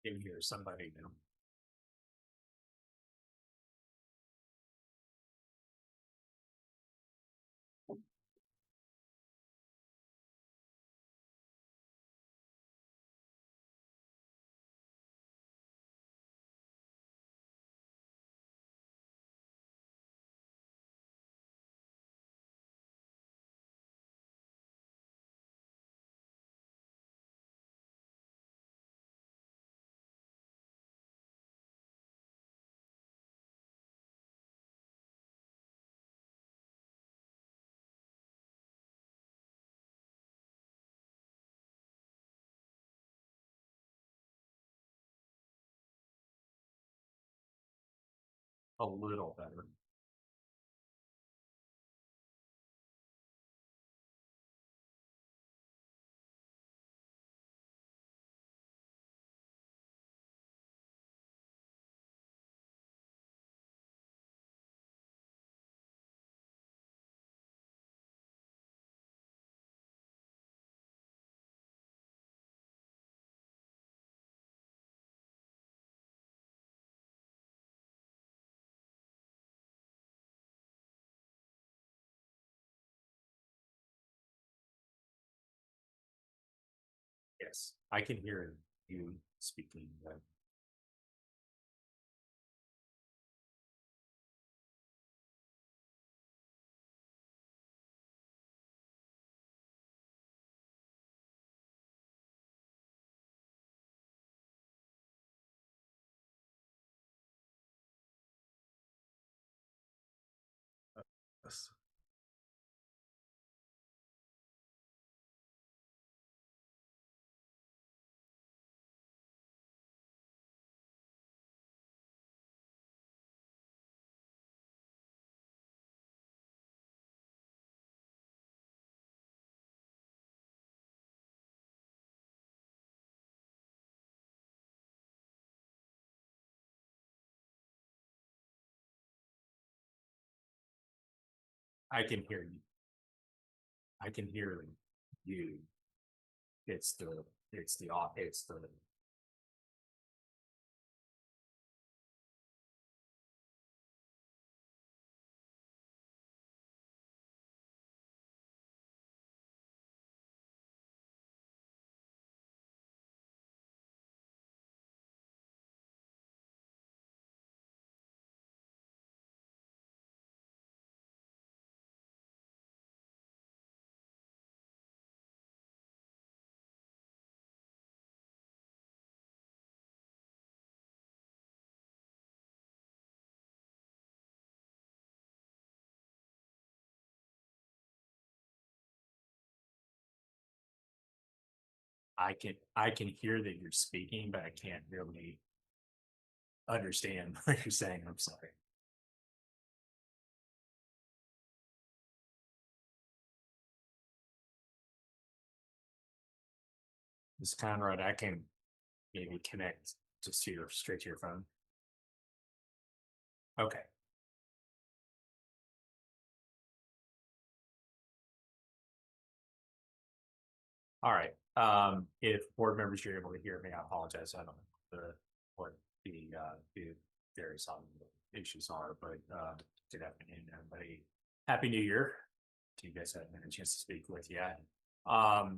can hear somebody now. A little better. Yes, I can hear you speaking. Yes. I can hear you. I can hear you. It's the it's the I can hear that you're speaking, but I can't really understand what you're saying. I'm sorry. Miss Conrad, I can maybe connect just to your straight to your phone. Okay. All right. If board members you're able to hear me, I apologize. I don't know what the various issues are, but good afternoon, everybody. Happy New Year to you guys. I haven't had a chance to speak with yet. A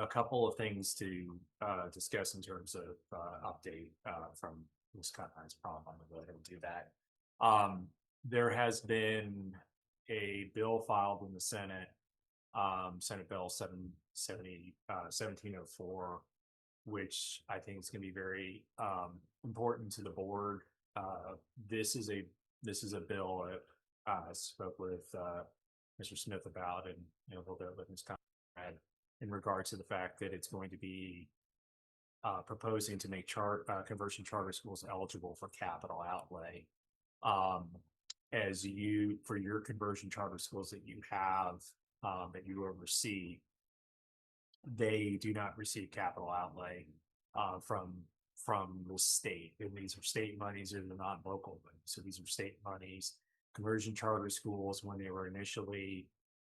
couple of things to discuss in terms of update from Wisconsin's problem. I'm going to go ahead and do that. There has been a bill filed in the Senate, Senate Bill 1704, which I think is going to be very important to the board. This is a bill that I spoke with Mr. Smith about, and a little bit with Ms. Conrad in regard to the fact that it's going to be proposing to make conversion charter schools eligible for capital outlay. As you for your conversion charter schools that you have that you oversee, they do not receive capital outlay from the state. And these are state monies, they're not local monies. So these are state monies. Conversion charter schools, when they were initially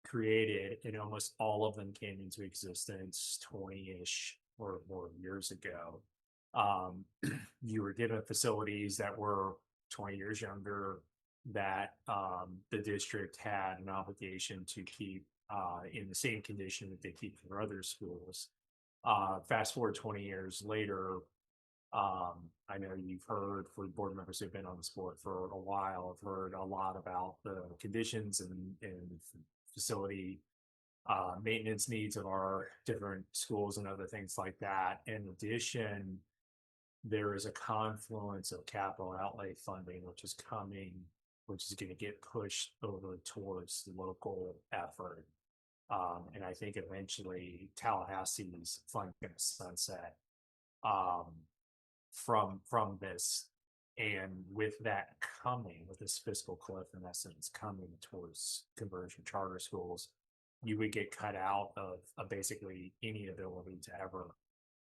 created, and almost all of them came into existence 20-ish or more years ago. you were given facilities that were 20 years younger that the district had an obligation to keep in the same condition that they keep for other schools. Fast forward 20 years later, I know you've heard, for board members who've been on the sport for a while, I've heard a lot about the conditions and facility maintenance needs of our different schools and other things like that. In addition, there is a confluence of capital outlay funding, which is coming, which is going to get pushed over towards the local effort. And I think eventually Tallahassee's fund going to sunset um, from this. And with that coming, with this fiscal cliff in essence coming towards conversion charter schools, you would get cut out of basically any ability to ever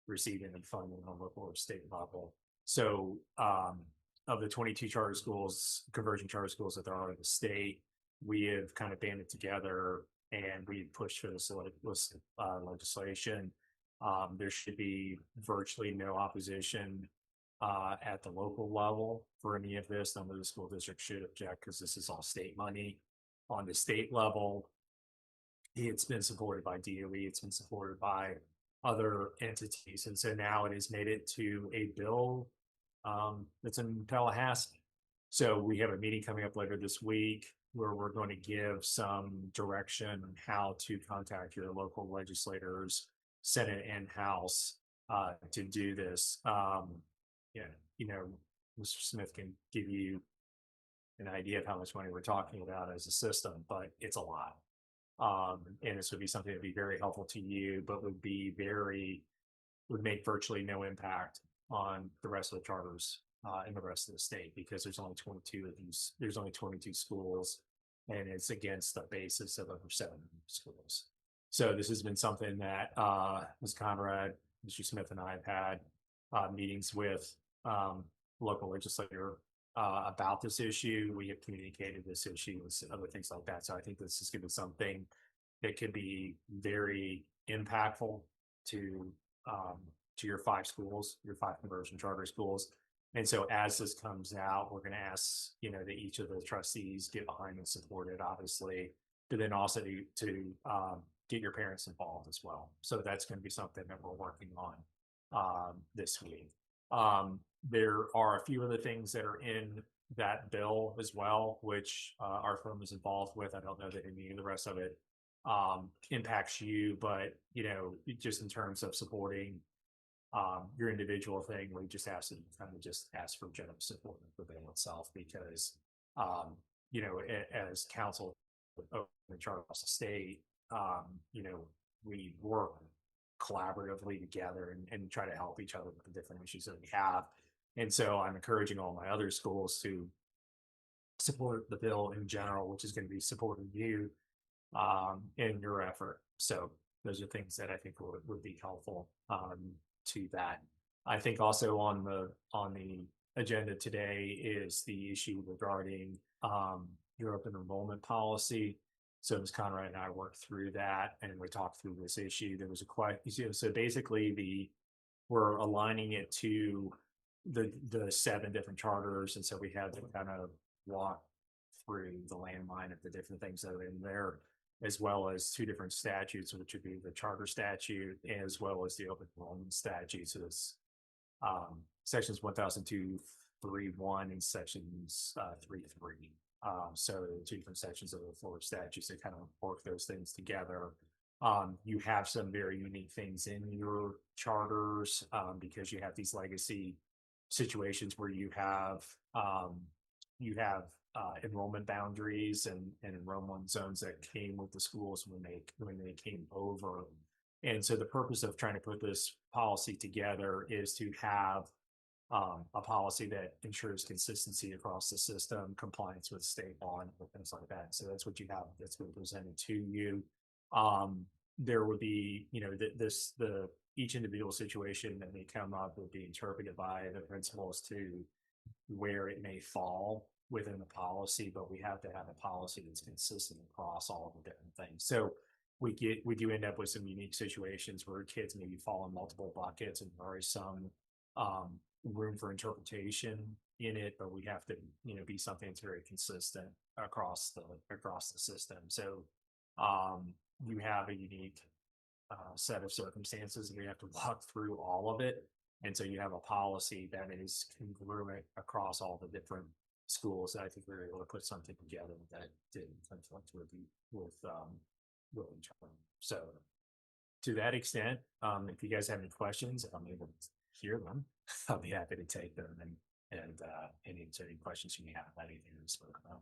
receive any funding on local or state level. So of the 22 charter schools, conversion charter schools that there are in the state, we have kind of banded together and we pushed for this legislation. There should be virtually no opposition at the local level for any of this. None of the school districts should object because this is all state money. On the state level, it's been supported by DOE, it's been supported by other entities. And so now it has made it to a bill that's in Tallahassee. So we have a meeting coming up later this week where we're going to give some direction on how to contact your local legislators, Senate and House, to do this. Yeah, you know, Mr. Smith can give you an idea of how much money we're talking about as a system, but it's a lot. And this would be something that would be very helpful to you, but would make virtually no impact on the rest of the charters in the rest of the state, because there's only 22 of these. There's only 22 schools, and it's against the basis of over 700 schools. So this has been something that Ms. Conrad, Mr. Smith, and I have had meetings with local legislator about this issue. We have communicated this issue and other things like that. So I think this is going to be something that could be very impactful to your 5 schools, your 5 conversion charter schools. And so as this comes out, we're going to ask, that each of the trustees get behind and support it, obviously, but then also to get your parents involved as well. So that's going to be something that we're working on this week. There are a few other things that are in that bill as well, which our firm is involved with. I don't know that any of the rest of it impacts you, but just in terms of supporting your individual thing, we just ask for general support for the bill itself, because as council in charge of the state, we work collaboratively together and try to help each other with the different issues that we have. And so I'm encouraging all my other schools to support the bill in general, which is going to be supporting you in your effort. So those are things that I think would be helpful to that. I think also on the agenda today is the issue regarding your open enrollment policy. So Ms. Conrad and I worked through that, and we talked through this issue. There was a question. So basically, we're aligning it to the 7 different charters, and so we had to kind of walk through the landmine of the different things that are in there, as well as 2 different statutes, which would be the charter statute as well as the open enrollment statute. So it's sections 1002.3.1 and sections 3.3. So 2 different sections of the Florida statutes that kind of work those things together. You have some very unique things in your charters because you have these legacy situations where you have enrollment boundaries and enrollment zones that came with the schools when they came over. And so the purpose of trying to put this policy together is to have a policy that ensures consistency across the system, compliance with state law, and things like that. So that's what you have. That's been presented to you. There would be, each individual situation that may come up would be interpreted by the principals to where it may fall within the policy, but we have to have a policy that's consistent across all of the different things. So we do end up with some unique situations where kids maybe fall in multiple buckets, and there are some room for interpretation in it, but we have to, be something that's very consistent across the system. So you have a unique set of circumstances, and we have to walk through all of it. And so you have a policy that is congruent across all the different schools. I think we were able to put something together that didn't conflict with each other. So to that extent, if you guys have any questions, I'm able to hear them. I'll be happy to take them and answer any questions you may have about anything we spoke about.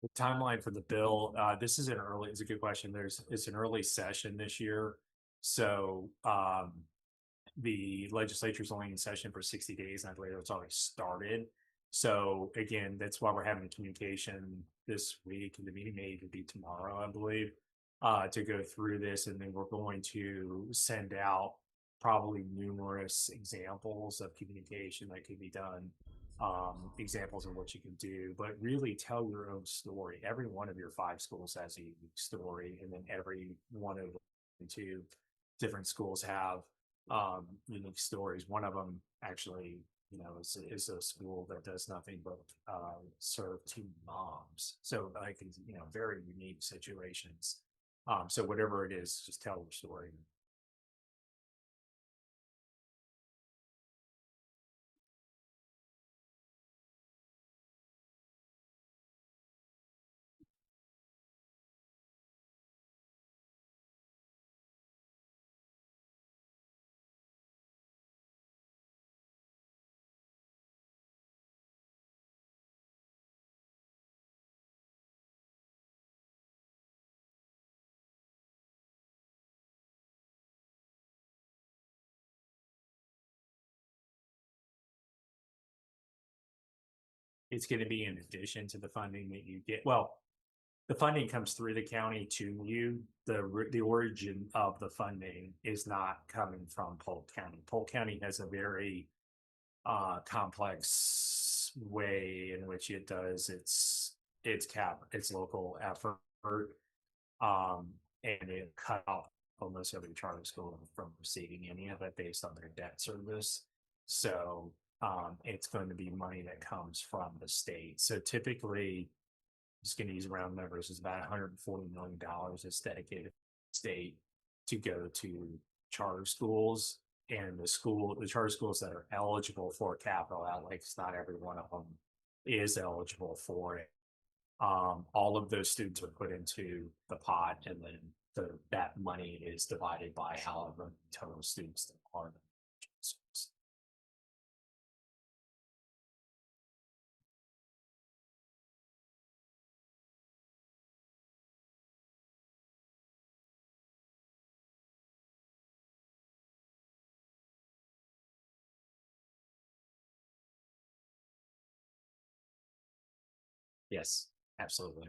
The timeline for the bill, this is it's a good question. It's an early session this year. So the legislature's only in session for 60 days, and I believe it's already started. So again, that's why we're having communication this week, and the meeting may even be tomorrow, I believe, to go through this. And then we're going to send out probably numerous examples of communication that could be done, examples of what you can do, but really tell your own story. Every one of your 5 schools has a unique story, and then every one of the 2 different schools have unique stories. One of them actually, is a school that does nothing but serve 2 moms. So like, very unique situations. So whatever it is, just tell your story. It's going to be in addition to the funding that you get. Well, the funding comes through the county to you. The origin of the funding is not coming from Polk County. Polk County has a very complex way in which it does its local effort, and it cut off almost every charter school from receiving any of it based on their debt service. So it's going to be money that comes from the state. So typically, just going to use round numbers, is about $140 million that's dedicated to the state to go to charter schools. And the charter schools that are eligible for capital outlays, not every one of them is eligible for it. All of those students are put into the pot, and then that money is divided by however many total students there are. Yes, absolutely.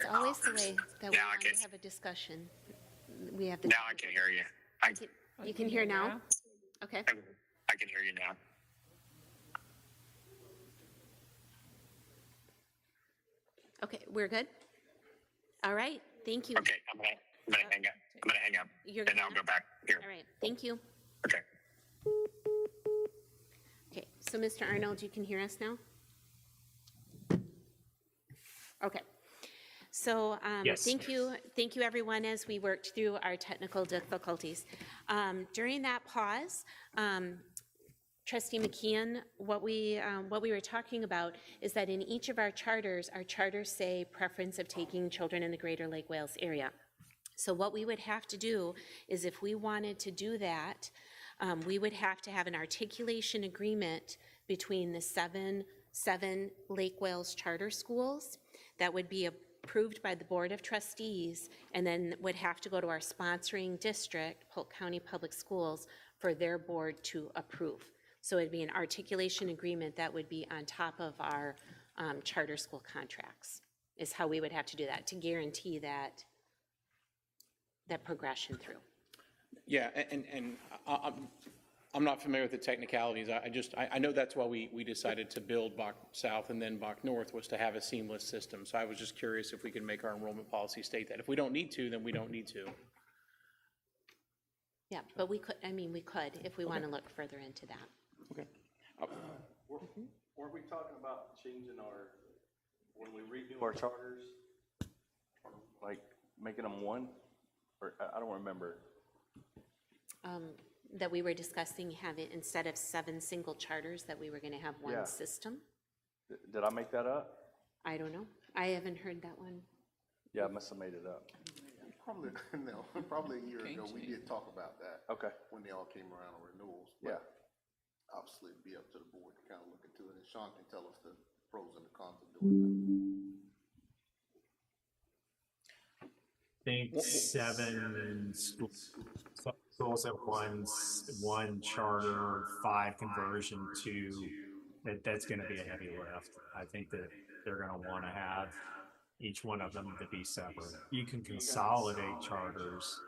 always the way that we Now I want to can- have a discussion. We have the. Now I can hear you. You can hear now? Okay. I can hear you now. Okay, we're good? All right, thank you. Okay, I'm gonna hang up. I'm gonna hang up. You're And gonna I'll go back here. All right, thank you. Okay. Okay, so Mr. Arnold, you can hear us now? Okay. So Yes. thank you everyone as we worked through our technical difficulties. During that pause, Trustee McKeon, what we were talking about is that in each of our charters say preference of taking children in the Greater Lake Wales area. So what we would have to do is if we wanted to do that, we would have to have an articulation agreement between the seven Lake Wales charter schools that would be approved by the Board of Trustees and then would have to go to our sponsoring district, Polk County Public Schools, for their board to approve. So it'd be an articulation agreement that would be on top of our charter school contracts, is how we would have to do that to guarantee that progression through. Yeah, and I'm not familiar with the technicalities. I know that's why we decided to build Bach South and then Bach North, was to have a seamless system. So I was just curious if we could make our enrollment policy state that. If we don't need to, then we don't need to. Yeah, but we could, we could if we want to look further into that. Okay. Weren't we talking about changing when we redo our charters, like making them one? Or I don't remember. That we were discussing having, instead of 7 single charters, that we were going to have one Yeah. system. Did I make that up? I don't know. I haven't heard that one. Yeah, I must have made it up. Probably, no, probably a year ago, we did talk about that. Okay. When they all came around on renewals. Yeah. But obviously, it'd be up to the board to kind of look into it, and Sean can tell us the pros and the cons of doing I think 7 schools at one charter, 5 conversion, 2. That's going to be a heavy lift. I think that they're going to want to have each one of them to be separate. You can consolidate charters,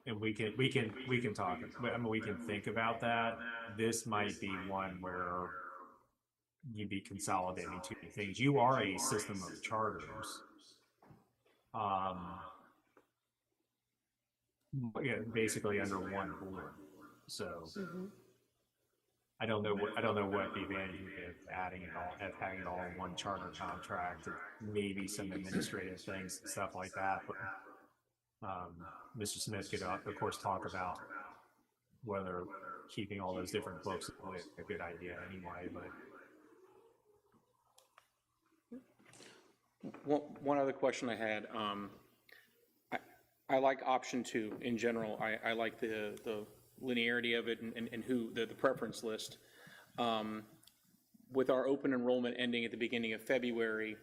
and we can talk. I mean, we can think about that. This might be one where you'd be consolidating 2 things. You are a system of charters. Yeah, basically under one board. So I don't know what the advantage of having it all in one charter contract, maybe some administrative things and stuff like that. But Mr. Smith could of course talk about whether keeping all those different books is a good idea anyway, but One other question I had, I like option 2 in general. I like the linearity of it and who the preference list. With our open enrollment ending at the beginning of February,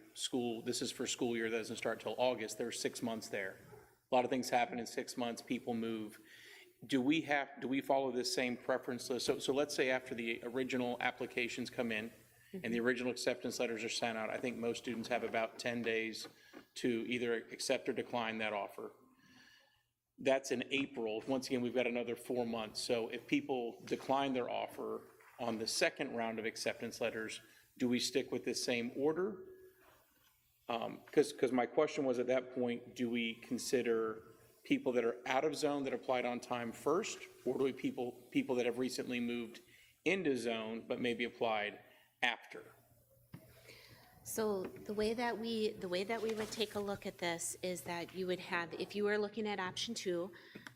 this is for school year that doesn't start till August, there's 6 months there. A lot of things happen in 6 months, people move. Do we follow this same preference list? So let's say after the original applications come in, and the original acceptance letters are sent out, I think most students have about 10 days to either accept or decline that offer. That's in April. Once again, we've got another 4 months. So if people decline their offer on the second round of acceptance letters, do we stick with the same order? Because my question was, at that point, do we consider people that are out of zone that applied on time first, or do we people that have recently moved into zone but maybe applied after? So the way that we would take a look at this is that you would have, if you were looking at option 2,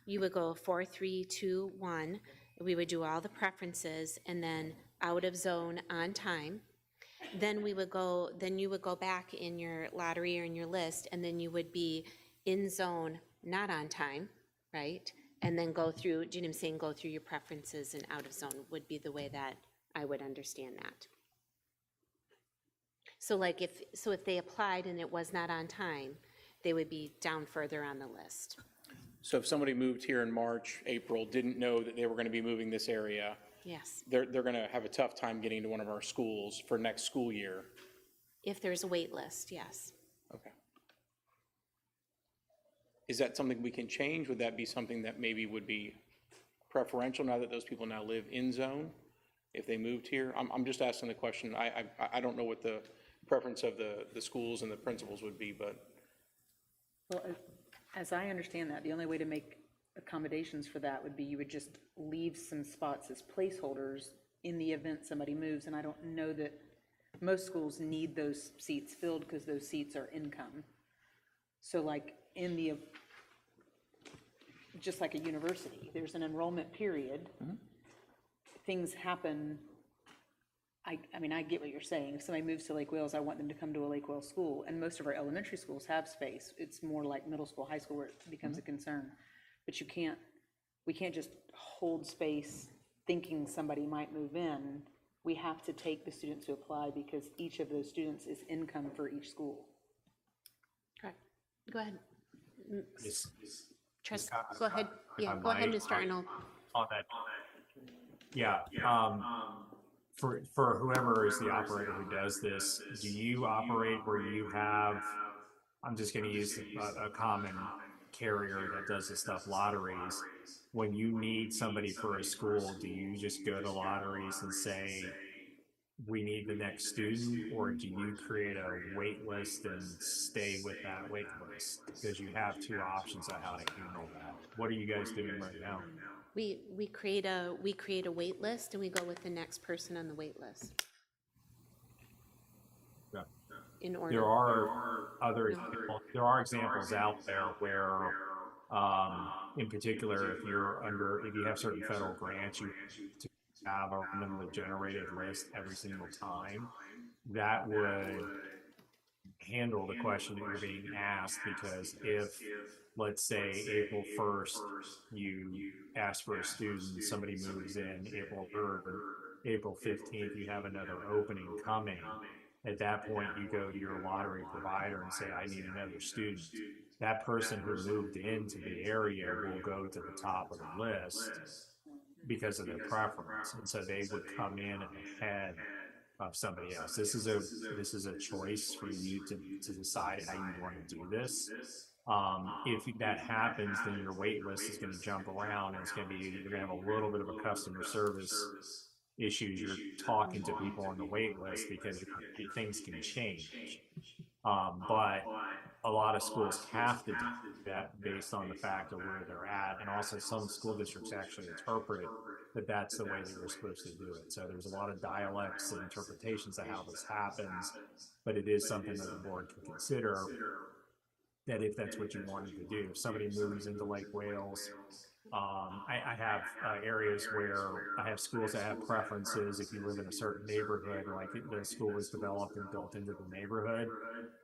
you would go 4, 3, 2, 1. We would do all the preferences and then out of zone on time. Then you would go back in your lottery or in your list, and then you would be in zone not on time, right? And then go through, do you know what I'm saying, go through your preferences and out of zone would be the way that I would understand that. So if they applied and it was not on time, they would be down further on the list. So if somebody moved here in March, April, didn't know that they were going to be moving this area, Yes. they're going to have a tough time getting to one of our schools for next school year. If there's a wait list, yes. Okay. Is that something we can change? Would that be something that maybe would be preferential now that those people now live in zone if they moved here? I'm just asking the question. I don't know what the preference of the schools and the principals would be, but. Well, as I understand that, the only way to make accommodations for that would be you would just leave some spots as placeholders in the event somebody moves, and I don't know that most schools need those seats filled because those seats are income. So like in the, just like a university, there's an enrollment period. Things happen. I mean, I get what you're saying. If somebody moves to Lake Wales, I want them to come to a Lake Wales school, and most of our elementary schools have space. It's more like middle school, high school where it becomes a concern. But we can't just hold space thinking somebody might move in. We have to take the students who apply because each of those students is income for each school. Correct. Go ahead. Trust, Scott, go ahead. Yeah, go ahead, Mr. Arnold. On that. Yeah, for whoever is the operator who does this, do you operate where you have, I'm just gonna use a common carrier that does this stuff, lotteries. When you need somebody for a school, do you just go to lotteries and say, we need the next student, or do you create a wait list and stay with that wait list? Because you have two options on how to handle that. What are you guys doing right now? We create a wait list and we go with the next person on the wait list. Yeah. In order. There are examples out there where, in particular, if you have certain federal grants, you have to have a randomly generated list every single time. That would handle the question that you're being asked, because if, let's say, April 1st, you ask for a student, somebody moves in April 3rd, or April 15th, you have another opening coming. At that point, you go to your lottery provider and say, I need another student. That person who moved into the area will go to the top of the list because of their preference. And so they would come in ahead of somebody else. This is a choice for you to decide how you want to do this. If that happens, then your wait list is going to jump around, and you're going to have a little bit of a customer service issues. You're talking to people on the wait list because things can change. But a lot of schools have to do that based on the fact of where they're at. And also some school districts actually interpret it that that's the way that you're supposed to do it. So there's a lot of dialects and interpretations of how this happens, but it is something that the board can consider, that if that's what you wanted to do. If somebody moves into Lake Wales, I have areas where I have schools that have preferences. If you live in a certain neighborhood, like the school was developed and built into the neighborhood,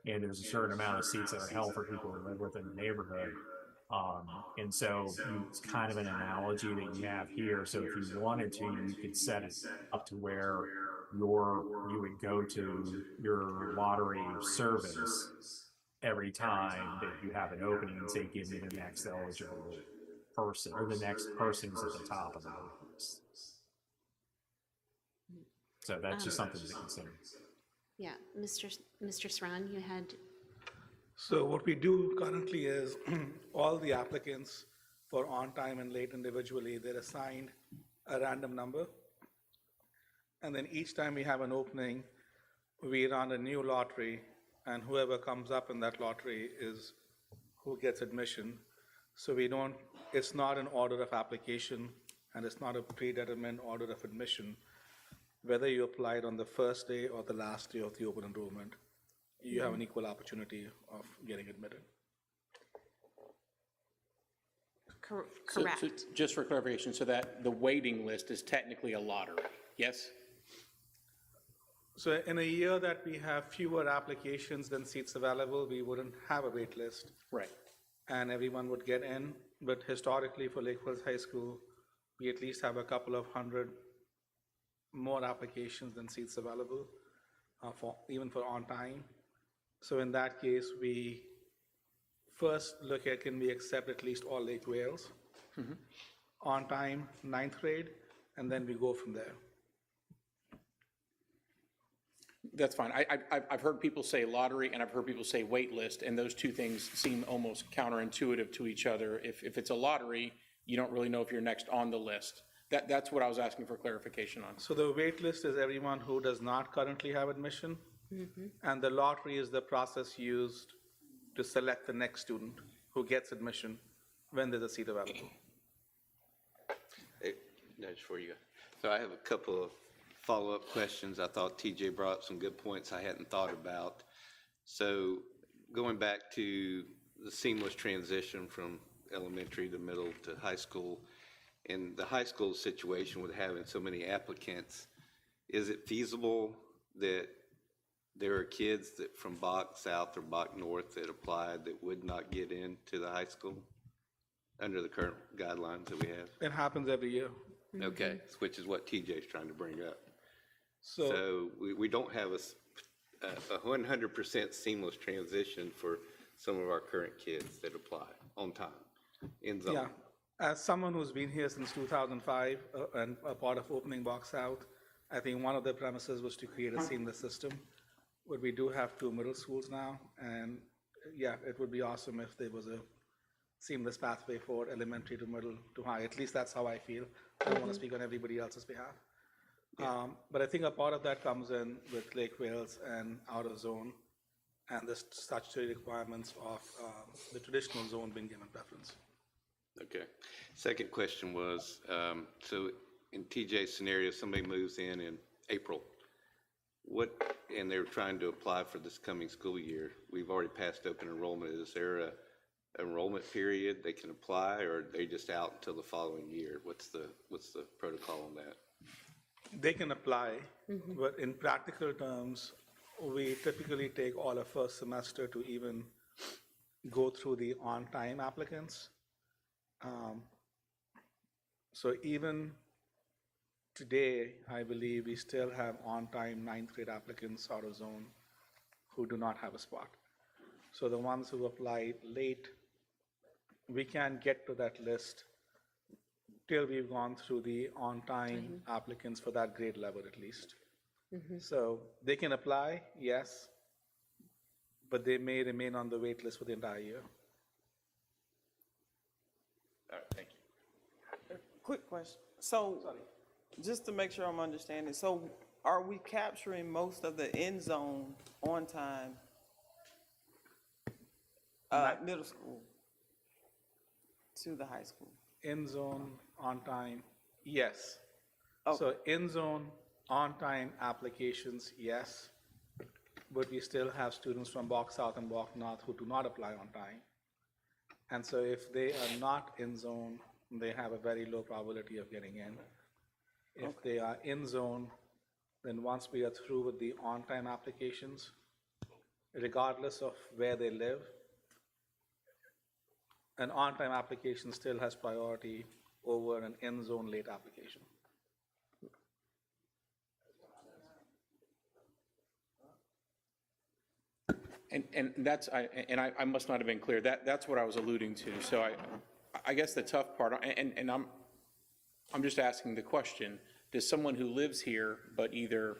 and there's a certain amount of seats that are held for people who live within the neighborhood. And so it's kind of an analogy that you have here. So if you wanted to, you could set it up to where you would go to your lottery service every time that you have an opening and say, give me the next eligible person, or the next person who's at the top of the list. So that's just something to consider. Yeah, Mr. Sran, you had. So what we do currently is all the applicants for on-time and late individually, they're assigned a random number. And then each time we have an opening, we run a new lottery, and whoever comes up in that lottery is who gets admission. So it's not an order of application, and it's not a predetermined order of admission. Whether you applied on the first day or the last day of the open enrollment, you have an equal opportunity of getting admitted. Correct. So just for clarification, so that the waiting list is technically a lottery, yes? So in a year that we have fewer applications than seats available, we wouldn't have a wait list. Right. And everyone would get in. But historically for Lake Wales High School, we at least have a couple of hundred more applications than seats available, even for on time. So in that case, we first look at, can we accept at least all Lake Wales? On time, 9th grade, and then we go from there. That's fine. I've heard people say lottery and I've heard people say wait list, and those two things seem almost counterintuitive to each other. If it's a lottery, you don't really know if you're next on the list. That's what I was asking for clarification on. So the wait list is everyone who does not currently have admission, and the lottery is the process used to select the next student who gets admission when there's a seat available. That's for you. So I have a couple of follow-up questions. I thought TJ brought up some good points I hadn't thought about. So going back to the seamless transition from elementary to middle to high school, in the high school situation with having so many applicants, is it feasible that there are kids that from Bach South or Bach North that applied that would not get into the high school under the current guidelines that we have? It happens every year. Okay, which is what TJ's trying to bring up. So So we don't have a 100% seamless transition for some of our current kids that apply on time in zone. yeah, as someone who's been here since 2005 and a part of opening Box South, I think one of the premises was to create a seamless system. But we do have 2 middle schools now, and yeah, it would be awesome if there was a seamless pathway for elementary to middle to high. At least that's how I feel. I don't want to speak on everybody else's behalf. But I think a part of that comes in with Lake Wales and out of zone and the statutory requirements of the traditional zone being given preference. Okay. Second question was, so in TJ's scenario, somebody moves in April. And they're trying to apply for this coming school year. We've already passed open enrollment. Is there a enrollment period they can apply, or are they just out until the following year? What's the protocol on that? They can apply, but in practical terms, we typically take all of first semester to even go through the on-time applicants. So even today, I believe we still have on-time 9th grade applicants out of zone who do not have a spot. So the ones who applied late, we can get to that list till we've gone through the on-time applicants for that grade level at least. So they can apply, yes, but they may remain on the wait list for the entire year. All right, thank you. Quick question. So, just to make sure I'm understanding, so are we capturing most of the end zone on time, middle school to the high school? In zone, on time, yes. Okay. So in zone, on time applications, yes. But we still have students from Box South and Box North who do not apply on time. And so if they are not in zone, they have a very low probability of getting in. If they are in zone, then once we are through with the on-time applications, regardless of where they live, an on-time application still has priority over an in-zone late application. And that's, I must not have been clear, that's what I was alluding to. So I guess the tough part, and I'm just asking the question, does someone who lives here but either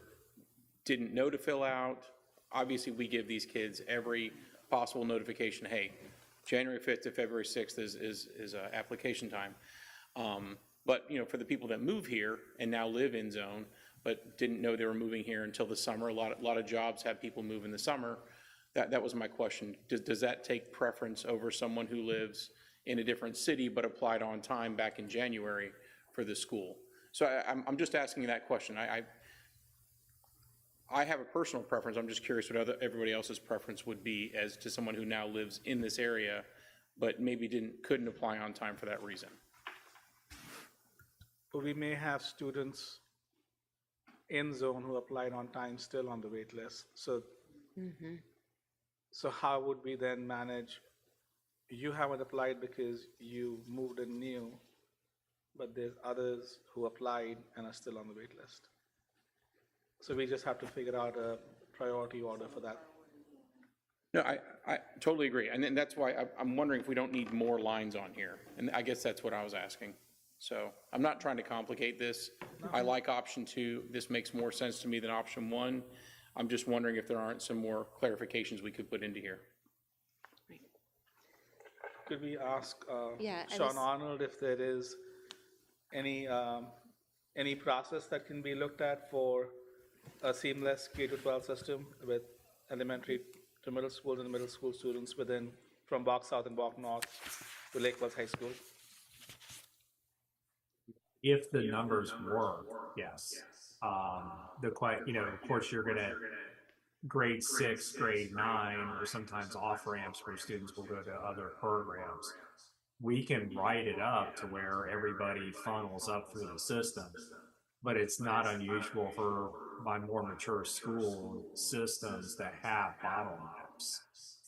didn't know to fill out, obviously we give these kids every possible notification, hey, January 5th to February 6th is application time. But, you know, for the people that move here and now live in zone, but didn't know they were moving here until the summer, a lot of jobs have people move in the summer. That was my question. Does that take preference over someone who lives in a different city but applied on time back in January for the school? So I'm just asking you that question. I have a personal preference. I'm just curious what everybody else's preference would be as to someone who now lives in this area but maybe couldn't apply on time for that reason. We may have students in zone who applied on time still on the wait list. So how would we then manage? You haven't applied because you moved in new, but there's others who applied and are still on the wait list. So we just have to figure out a priority order for that. No, I totally agree. And then that's why I'm wondering if we don't need more lines on here. And I guess that's what I was asking. So I'm not trying to complicate this. I like option 2. This makes more sense to me than option 1. I'm just wondering if there aren't some more clarifications we could put into here. Could we ask Yeah, I Sean was- Arnold if there is any process that can be looked at for a seamless K-12 system with elementary to middle schools and middle school students from Box South and Box North to Lake Wells High School? If the numbers work, yes. Of course, you're gonna grade 6, grade 9, or sometimes off ramps where students will go to other programs. We can write it up to where everybody funnels up through the system, but it's not unusual for my more mature school systems to have bottlenecks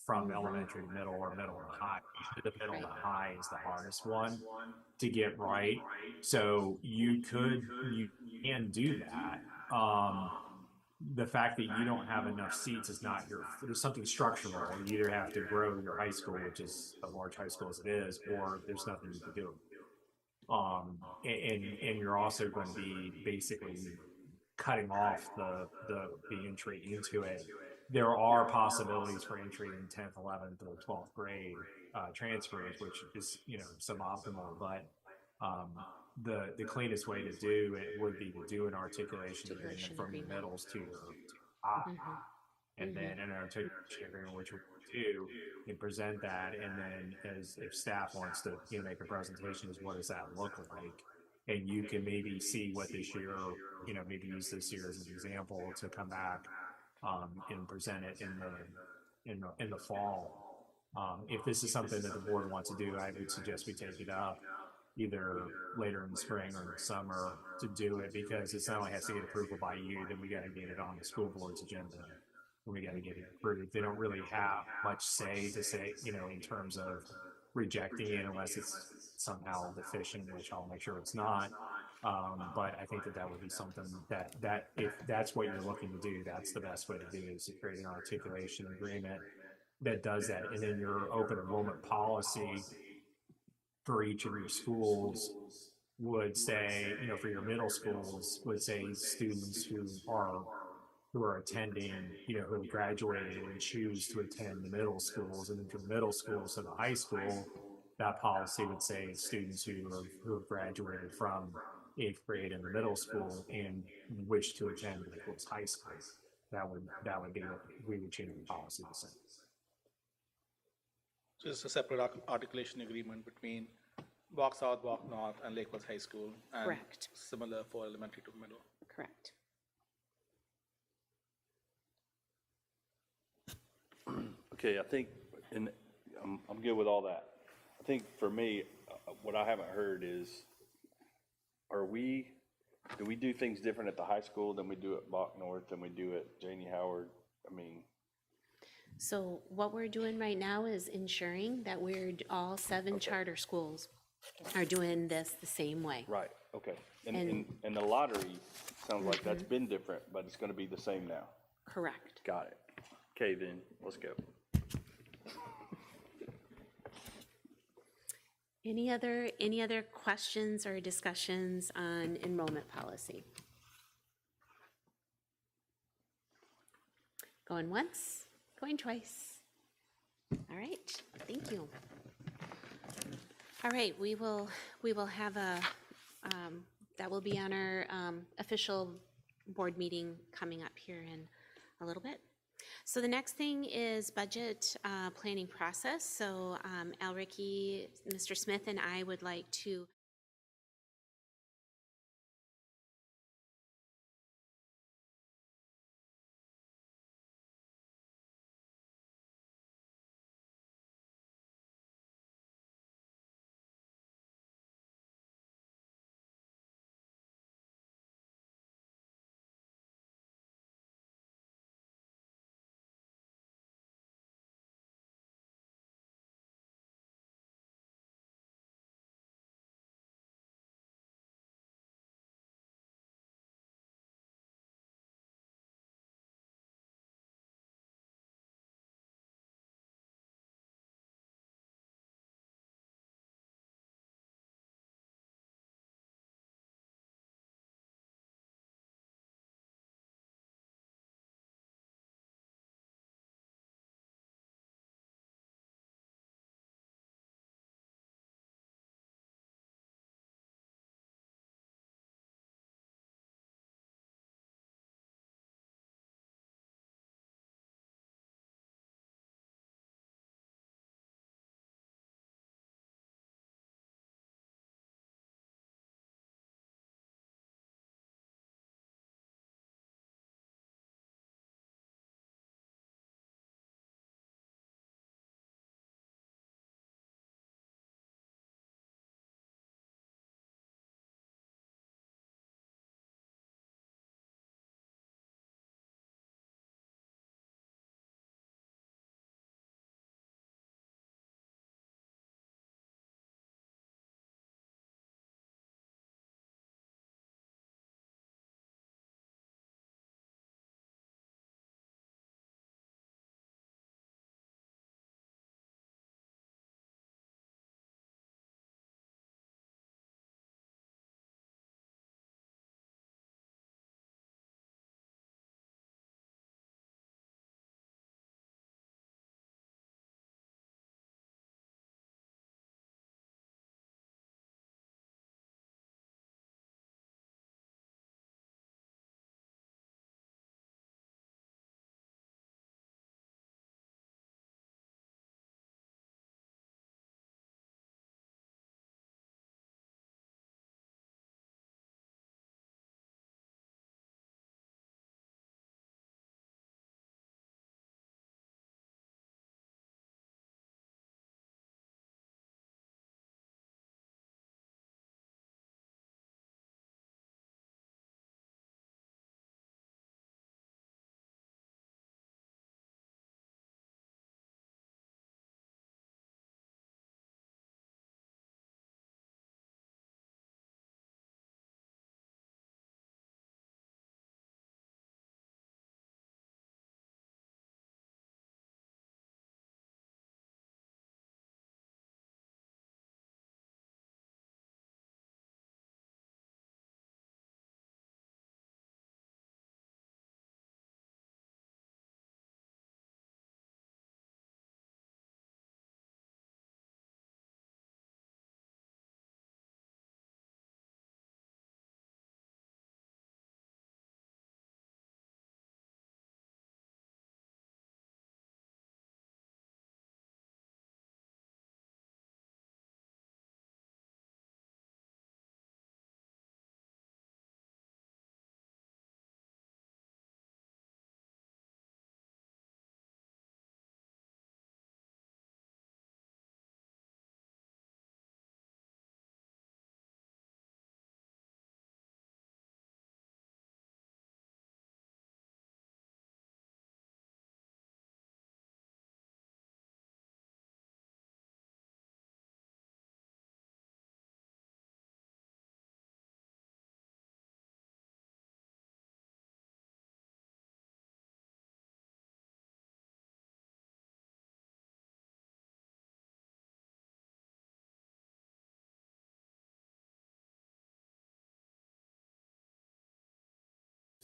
from elementary to middle or middle to high. The middle to high is the hardest one to get right. So you can do that. The fact that you don't have enough seats is not there's something structural. You either have to grow your high school, which is a large high school as it is, or there's nothing you can do. And you're also going to be basically cutting off the entry into it. There are possibilities for entry in 10th, 11th, or 12th grade transfers, which is suboptimal, but the cleanest way to do it would be to do an articulation agreement from your middles to your high, and then an articulation agreement, which we do, and present that, and then if staff wants to make a presentation, is what does that look like? And you can maybe see what this year, maybe use this year as an example to come back and present it in the fall. If this is something that the board wants to do, I would suggest we take it up either later in the spring or in the summer to do it, because it not only has to get approval by you, then we got to get it on the school board's agenda. And we got to get it approved. They don't really have much say in terms of rejecting it unless it's somehow deficient, which I'll make sure it's not. But I think that would be something that if that's what you're looking to do, that's the best way to do it, is to create an articulation agreement that does that. And then your open enrollment policy for each of your schools would say, for your middle schools, would say students who are attending, who have graduated and choose to attend the middle schools, and then from middle schools to the high school, that policy would say students who have graduated from 8th grade in the middle school and wish to attend Lake Wells High School. That would be what we would change the policy to say. Just a separate articulation agreement between Box South, Box North, and Lake Wells High School. And Correct. similar for elementary to middle. Correct. Okay, I think, and I'm good with all that. I think for me, what I haven't heard is, do we do things different at the high school than we do at Bach North, than we do at Janie Howard? I mean, So what we're doing right now is ensuring that all 7 charter schools are doing this the same way. right, okay. And- And the lottery sounds like that's been different, but it's gonna be the same now. Correct. Got it. Okay, then, let's go. Any other questions or discussions on enrollment policy? Going once, going twice. All right, thank you. All right, we will have that will be on our official board meeting coming up here in a little bit. So the next thing is budget planning process. So Al Ricky, Mr. Smith, and I would like to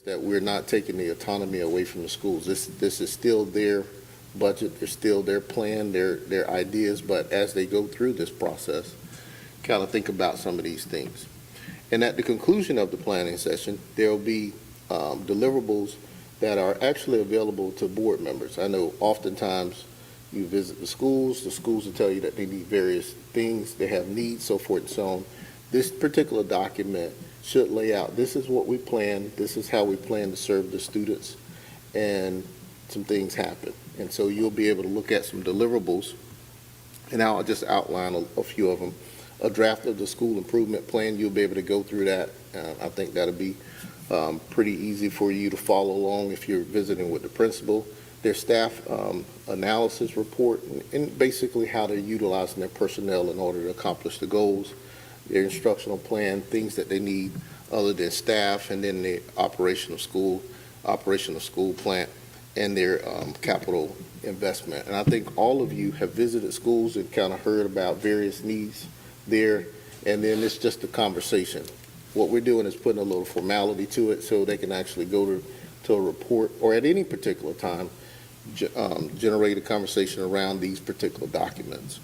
that we're not taking the autonomy away from the schools. This is still their budget, it's still their plan, their ideas, but as they go through this process, kind of think about some of these things. And at the conclusion of the planning session, there'll be deliverables that are actually available to board members. I know oftentimes you visit the schools will tell you that they need various things, they have needs, so forth and so on. This particular document should lay out, this is what we plan, this is how we plan to serve the students, and some things happen. And so you'll be able to look at some deliverables, and I'll just outline a few of them. A draft of the school improvement plan, you'll be able to go through that. I think that'll be pretty easy for you to follow along if you're visiting with the principal. Their staff analysis report, and basically how they're utilizing their personnel in order to accomplish the goals. Their instructional plan, things that they need other than staff, and then the operational school plant, and their capital investment. And I think all of you have visited schools and kind of heard about various needs there, and then it's just a conversation. What we're doing is putting a little formality to it so they can actually go to a report, or at any particular time, generate a conversation around these particular documents.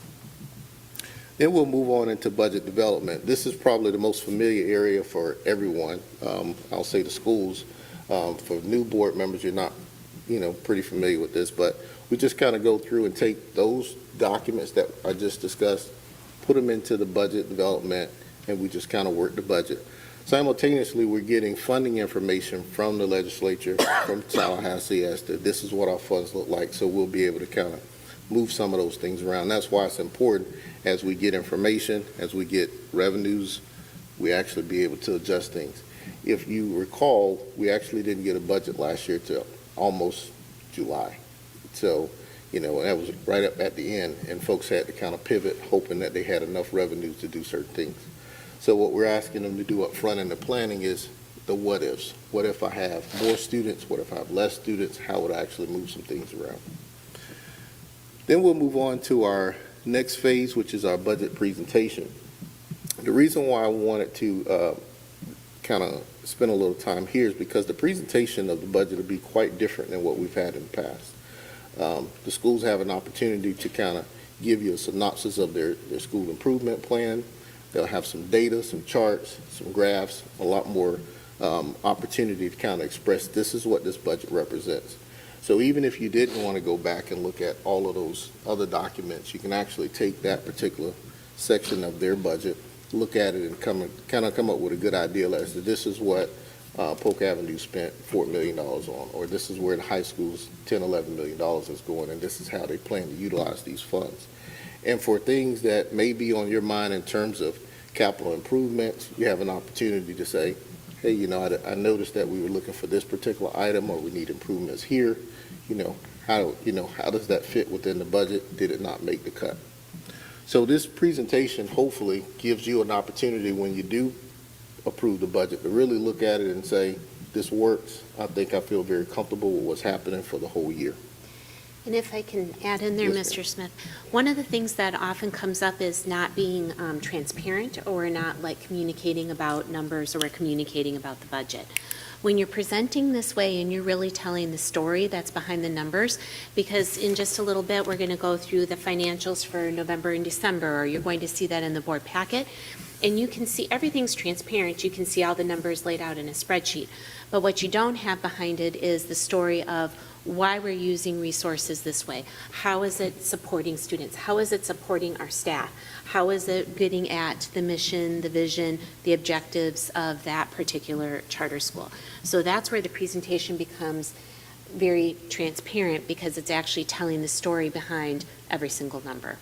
Then we'll move on into budget development. This is probably the most familiar area for everyone. I'll say the schools. For new board members, you're not, pretty familiar with this, but we just kind of go through and take those documents that I just discussed, put them into the budget development, and we just kind of work the budget. Simultaneously, we're getting funding information from the legislature, from Tallahassee, as to this is what our funds look like, so we'll be able to kind of move some of those things around. That's why it's important as we get information, as we get revenues, we actually be able to adjust things. If you recall, we actually didn't get a budget last year till almost July. So, and that was right up at the end, and folks had to kind of pivot, hoping that they had enough revenues to do certain things. So what we're asking them to do up front in the planning is the what ifs. What if I have more students? What if I have less students? How would I actually move some things around? Then we'll move on to our next phase, which is our budget presentation. The reason why I wanted to kind of spend a little time here is because the presentation of the budget will be quite different than what we've had in the past. The schools have an opportunity to kind of give you a synopsis of their school improvement plan. They'll have some data, some charts, some graphs, a lot more opportunity to kind of express this is what this budget represents. So even if you didn't want to go back and look at all of those other documents, you can actually take that particular section of their budget, look at it, and kind of come up with a good idea as to this is what Polk Avenue spent $4 million on, or this is where the high school's $10, $11 million is going, and this is how they plan to utilize these funds. And for things that may be on your mind in terms of capital improvements, you have an opportunity to say, hey, I noticed that we were looking for this particular item, or we need improvements here. How does that fit within the budget? Did it not make the cut? So this presentation hopefully gives you an opportunity when you do approve the budget to really look at it and say, this works. I think I feel very comfortable with what's happening for the whole year. And if I can add in there, Yes, Mr. Smith, one of the things that often comes up is not being transparent, or not communicating about numbers, or communicating about the budget. When you're presenting this way and you're really telling the story that's behind the numbers, because in just a little bit, we're going to go through the financials for November and December, or you're going to see that in the board packet, and you can see everything's transparent. You can see all the numbers laid out in a spreadsheet. But what you don't have behind it is the story of why we're using resources this way. How is it supporting students? How is it supporting our staff? How is it getting at the mission, the vision, the objectives of that particular charter school? So that's where the presentation becomes very transparent, because it's actually telling the story behind every single number.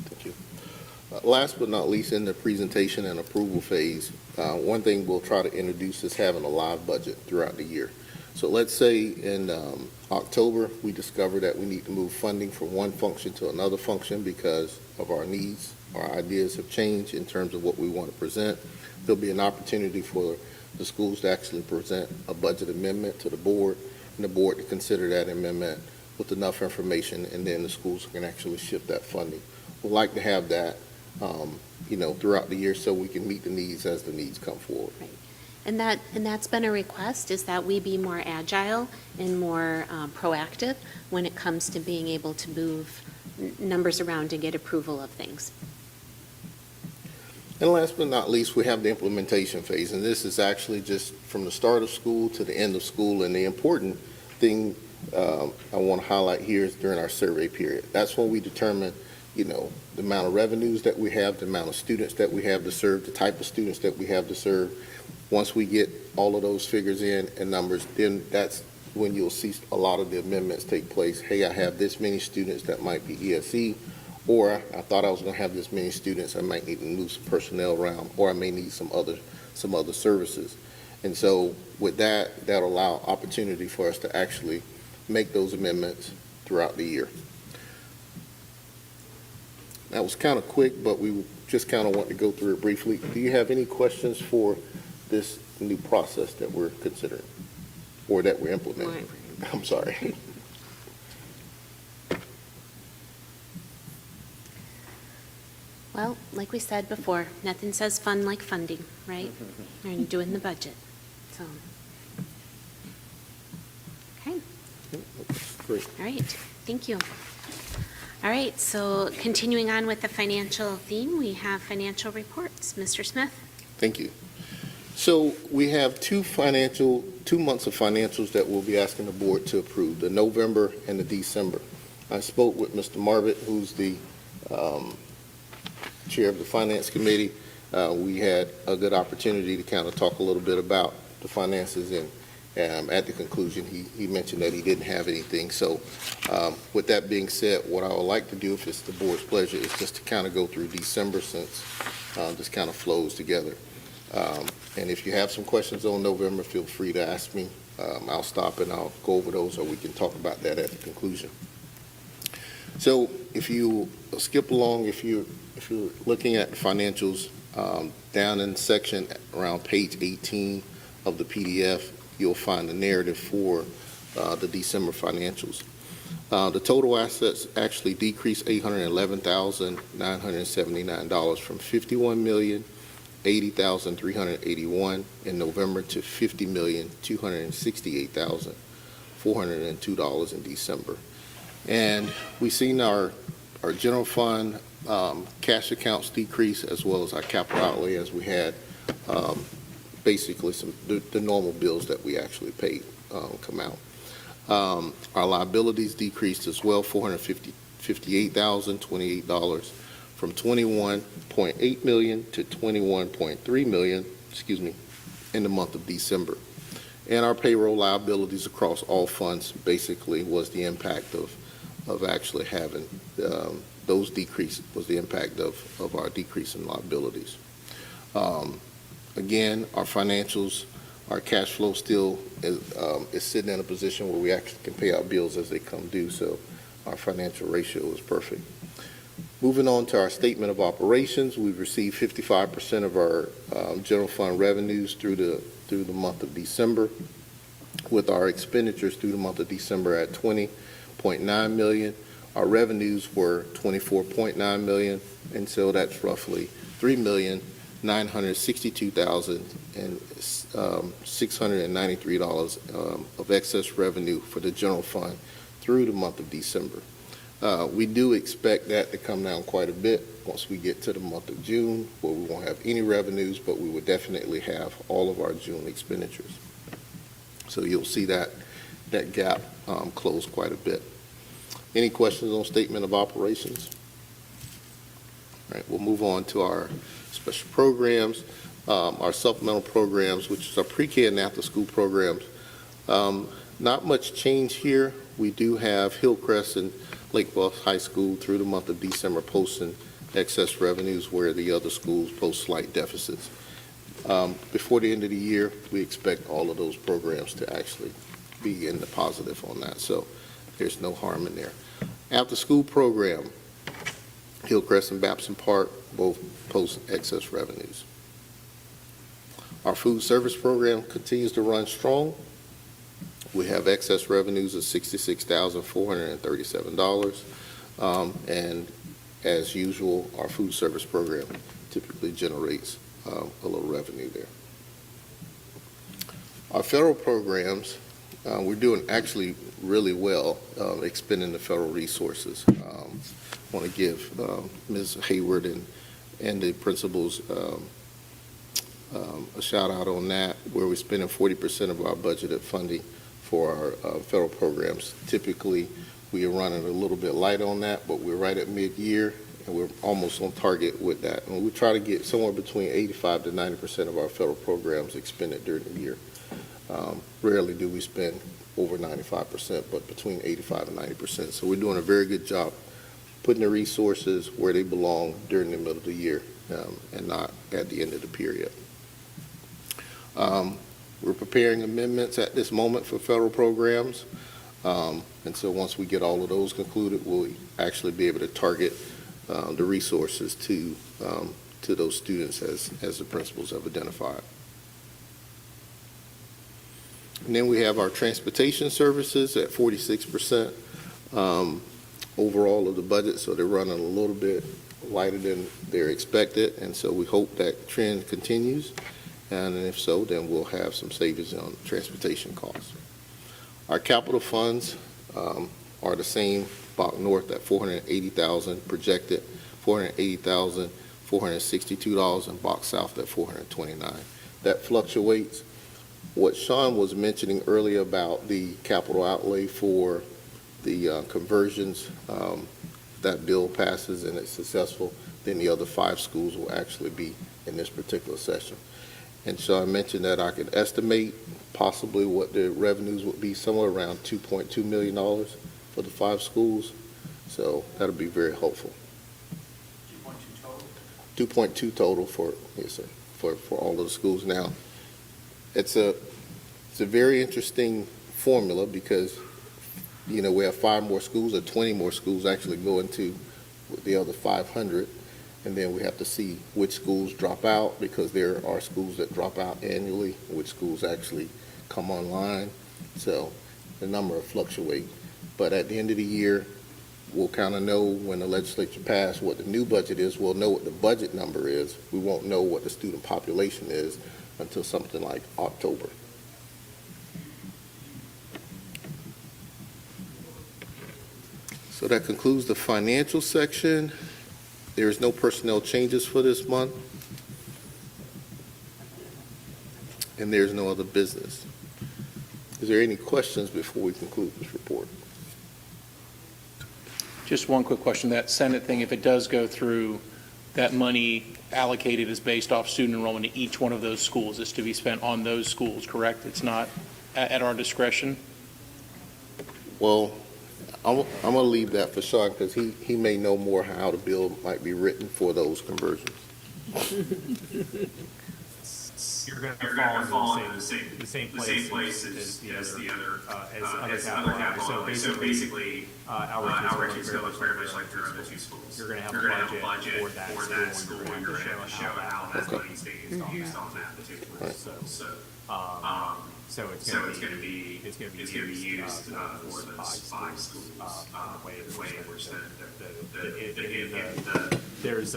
Thank you. Last but not least, in the presentation and approval phase, one thing we'll try to introduce is having a live budget throughout the year. So let's say in October, we discover that we need to move funding from one function to another function because of our needs. Our ideas have changed in terms of what we want to present. There'll be an opportunity for the schools to actually present a budget amendment to the board, and the board to consider that amendment with enough information, and then the schools can actually shift that funding. We'd like to have that, throughout the year, so we can meet the needs as the needs come forward. Right. And that's been a request, is that we be more agile and more proactive when it comes to being able to move numbers around and get approval of things. And last but not least, we have the implementation phase, and this is actually just from the start of school to the end of school. And the important thing I want to highlight here is during our survey period. That's when we determine, the amount of revenues that we have, the amount of students that we have to serve, the type of students that we have to serve. Once we get all of those figures in and numbers, then that's when you'll see a lot of the amendments take place. Hey, I have this many students that might be ESE, or I thought I was going to have this many students, I might need to move some personnel around, or I may need some other services. And so with that'll allow opportunity for us to actually make those amendments throughout the year. That was kind of quick, but we just kind of want to go through it briefly. Do you have any questions for this new process that we're considering or that we're implementing? I'm sorry. Well, like we said before, nothing says fun like funding, right? And doing the budget, so. Okay, Great. all right, thank you. All right, so continuing on with the financial theme, we have financial reports. Mr. Smith? Thank you. So we have two months of financials that we'll be asking the board to approve, the November and the December. I spoke with Mr. Marvitt, who's the chair of the finance committee. We had a good opportunity to kind of talk a little bit about the finances, and at the conclusion, he mentioned that he didn't have anything. So with that being said, what I would like to do, if it's the board's pleasure, is just to kind of go through December, since this kind of flows together. And if you have some questions on November, feel free to ask me. I'll stop and I'll go over those, or we can talk about that at the conclusion. So if you skip along, if you're looking at financials, down in section around page 18 of the PDF, you'll find the narrative for the December financials. The total assets actually decreased $811,979 from $51,080,381 in November to $50,268,402 in December. And we've seen our general fund cash accounts decrease, as well as our capital outlay, as we had basically the normal bills that we actually paid come out. Our liabilities decreased as well, $458,028 from $21.8 million to $21.3 million, in the month of December. And our payroll liabilities across all funds basically was the impact of actually having those decreases, was the impact of our decrease in liabilities. Again, our financials, our cash flow still is sitting in a position where we actually can pay our bills as they come due, so our financial ratio is perfect. Moving on to our statement of operations, we've received 55% of our general fund revenues through the month of December, with our expenditures through the month of December at $20.9 million. Our revenues were $24.9 million, and so that's roughly $3,962,693 of excess revenue for the general fund through the month of December. We do expect that to come down quite a bit once we get to the month of June, where we won't have any revenues, but we would definitely have all of our June expenditures. So you'll see that gap close quite a bit. Any questions on statement of operations? All right, we'll move on to our special programs, our supplemental programs, which is our pre-K and after-school programs. Not much change here. We do have Hillcrest and Lake Bluff High School through the month of December posting excess revenues, where the other schools post slight deficits. Before the end of the year, we expect all of those programs to actually be in the positive on that, so there's no harm in there. After-school program, Hillcrest and Babson Park both post excess revenues. Our food service program continues to run strong. We have excess revenues of $66,437, and as usual, our food service program typically generates a little revenue there. Our federal programs, we're doing actually really well, expending the federal resources. Want to give Ms. Hayward and the principals a shout out on that, where we're spending 40% of our budgeted funding for our federal programs. Typically, we are running a little bit light on that, but we're right at mid-year, and we're almost on target with that. And we try to get somewhere between 85 to 90% of our federal programs expended during the year. Rarely do we spend over 95%, but between 85 and 90%. So we're doing a very good job putting the resources where they belong during the middle of the year, and not at the end of the period. We're preparing amendments at this moment for federal programs. And so once we get all of those concluded, we'll actually be able to target the resources to those students as the principals have identified. And then we have our transportation services at 46% overall of the budget, so they're running a little bit lighter than they're expected, and so we hope that trend continues. And if so, then we'll have some savings on transportation costs. Our capital funds are the same, Bach North at $480,000 projected, $480,462, and Bach South at $429,000. That fluctuates. What Sean was mentioning earlier about the capital outlay for the conversions, that bill passes and it's successful, then the other 5 schools will actually be in this particular session. And so I mentioned that I could estimate possibly what the revenues would be, somewhere around $2.2 million for the 5 schools. So that'll be very helpful. 2.2 total for, yes, sir, for all of the schools. Now, it's a very interesting formula because, you know, we have 5 more schools or 20 more schools actually go into the other 500. And then we have to see which schools drop out, because there are schools that drop out annually, which schools actually come online. So the number will fluctuate. But at the end of the year, we'll kind of know when the legislature passed what the new budget is. We'll know what the budget number is. We won't know what the student population is until something like October. So that concludes the financial section. There is no personnel changes for this month. And there's no other business. Is there any questions before we conclude this report? Just one quick question. That Senate thing, if it does go through, that money allocated is based off student enrollment in each one of those schools. It's to be spent on those schools, correct? It's not at our discretion? Well, I'm going to leave that for Sean, because he may know more how the bill might be written for those conversions. You're going to fall in the same place as the other capital. So basically, outreach is going to look very much like the other 2 schools. You're going to have a budget for that school, and you're going to have to show how that money's being used on that particular. So it's going to be used for those 5 schools the way it was done. There's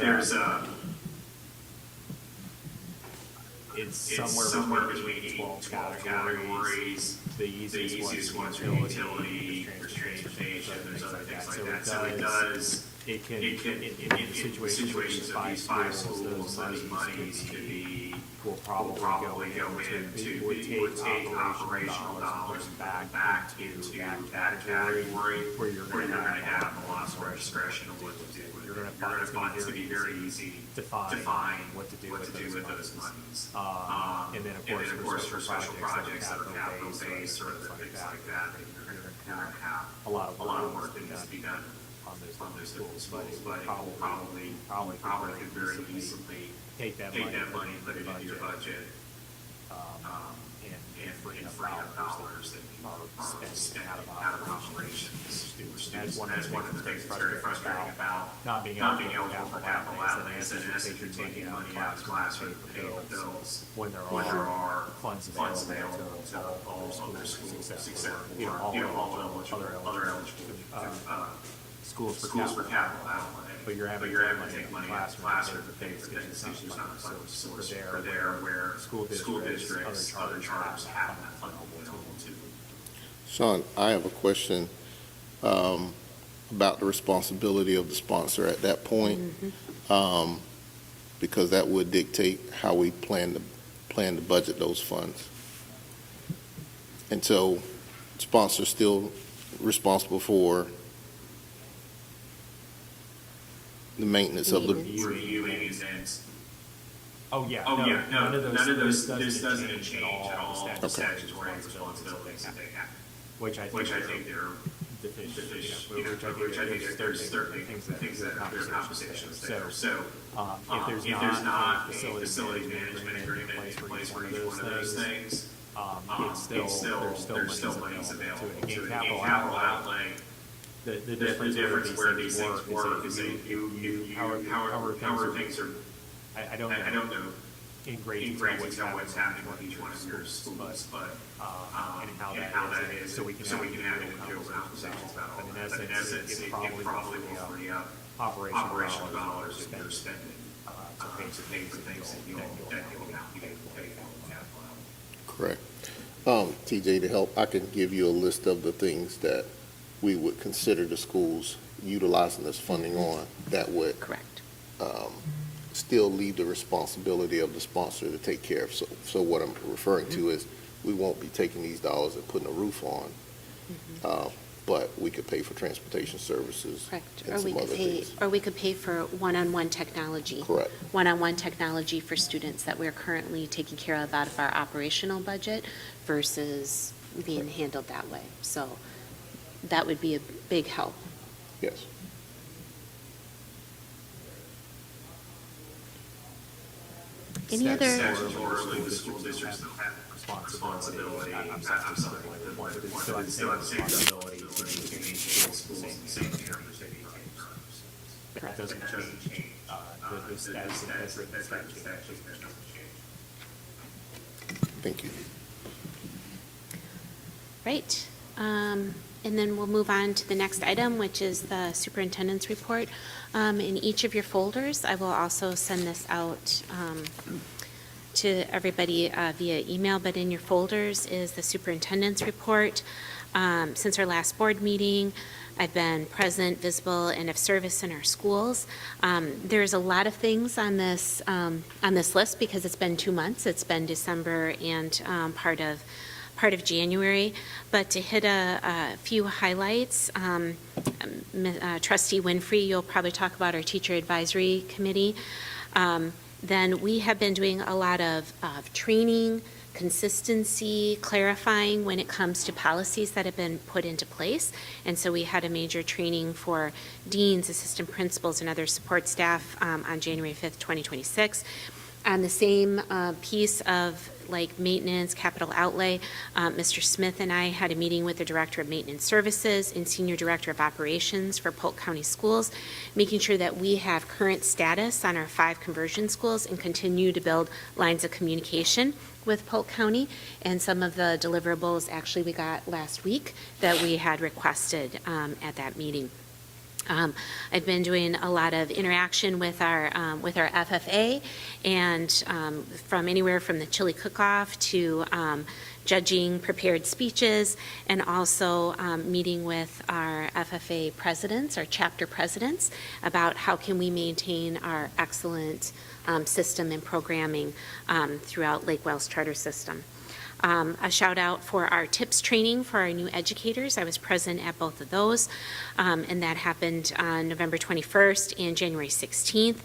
it's somewhere between 12 categories. The easiest ones are utility, there's transportation, there's other things like that. So it can in situations where there's 5 schools, those monies will probably go into would take operational dollars back into that category where you're going to have a lot more discretion on what to do. You're going to find it's going to be very easy to define what to do with those monies. And then of course for special projects that are capital based or things like that, you're going to have a lot of work that needs to be done on those schools. But it probably could very easily take that money, put it into your budget, and free up dollars that are spent out of operations. That's one of the things that's very frustrating about not being able to for capital outlays, and as you're taking money out of classroom to pay for bills when there are funds available to all other schools, except for, all other eligible schools for capital outlay, but you're having to take money out of the classroom to pay for things that teachers not funded source for there where school districts, other charters have that fund available to them. Sean, I have a question about the responsibility of the sponsor at that point, because that would dictate how we plan to budget those funds. And so, sponsor's still responsible for the maintenance of the. You maintenance. Oh, yeah, no, none of those, this doesn't change at all the statutory responsibilities that they have. Which I think they're deficient, which I think there's certainly things that their compensation is there. So, if there's not a facility management agreement in place for each one of those things, there's still monies available to it. Again, capital outlay, the difference where these things work is that however things are, I don't know in great detail what's happening with each one of your schools, but and how that is, so we can have individual conversations about all that. But in essence, it probably will free up operational dollars if they're spending to pay for things that you'll not be able to pay for on capital outlay. Correct. TJ, to help, I can give you a list of the things that we would consider the schools utilizing this funding on that would Correct. still leave the responsibility of the sponsor to take care of. So what I'm referring to is, we won't be taking these dollars and putting a roof on, but we could pay for transportation services Correct. and some other things. Or we could pay for one-on-one technology. Correct. One-on-one technology for students that we're currently taking care of out of our operational budget versus being handled that way. So that would be a big help. Yes. Any other? Statutorily, the school districts don't have responsibility. I'm sorry, but it's still have the same responsibility to maintain schools in the same terms as they maintain programs. It doesn't change, the status of the statute doesn't change. Thank you. Right. And then we'll move on to the next item, which is the superintendent's report. In each of your folders, I will also send this out to everybody via email, but in your folders is the superintendent's report. Since our last board meeting, I've been present, visible, and of service in our schools. There's a lot of things on this list because it's been 2 months. It's been December and part of January. But to hit a few highlights, Trustee Winfrey, you'll probably talk about our teacher advisory committee. Then we have been doing a lot of training, consistency, clarifying when it comes to policies that have been put into place. And so we had a major training for deans, assistant principals, and other support staff on January 5th, 2026. On the same piece of like maintenance, capital outlay, Mr. Smith and I had a meeting with the Director of Maintenance Services and Senior Director of Operations for Polk County Schools, making sure that we have current status on our 5 conversion schools and continue to build lines of communication with Polk County. And some of the deliverables actually we got last week that we had requested at that meeting. I've been doing a lot of interaction with our FFA, and from anywhere from the chili cook-off to judging prepared speeches, and also meeting with our FFA presidents, our chapter presidents, about how can we maintain our excellent system and programming throughout Lake Wales Charter System. A shout out for our TIPS training for our new educators. I was present at both of those, and that happened on November 21st and January 16th.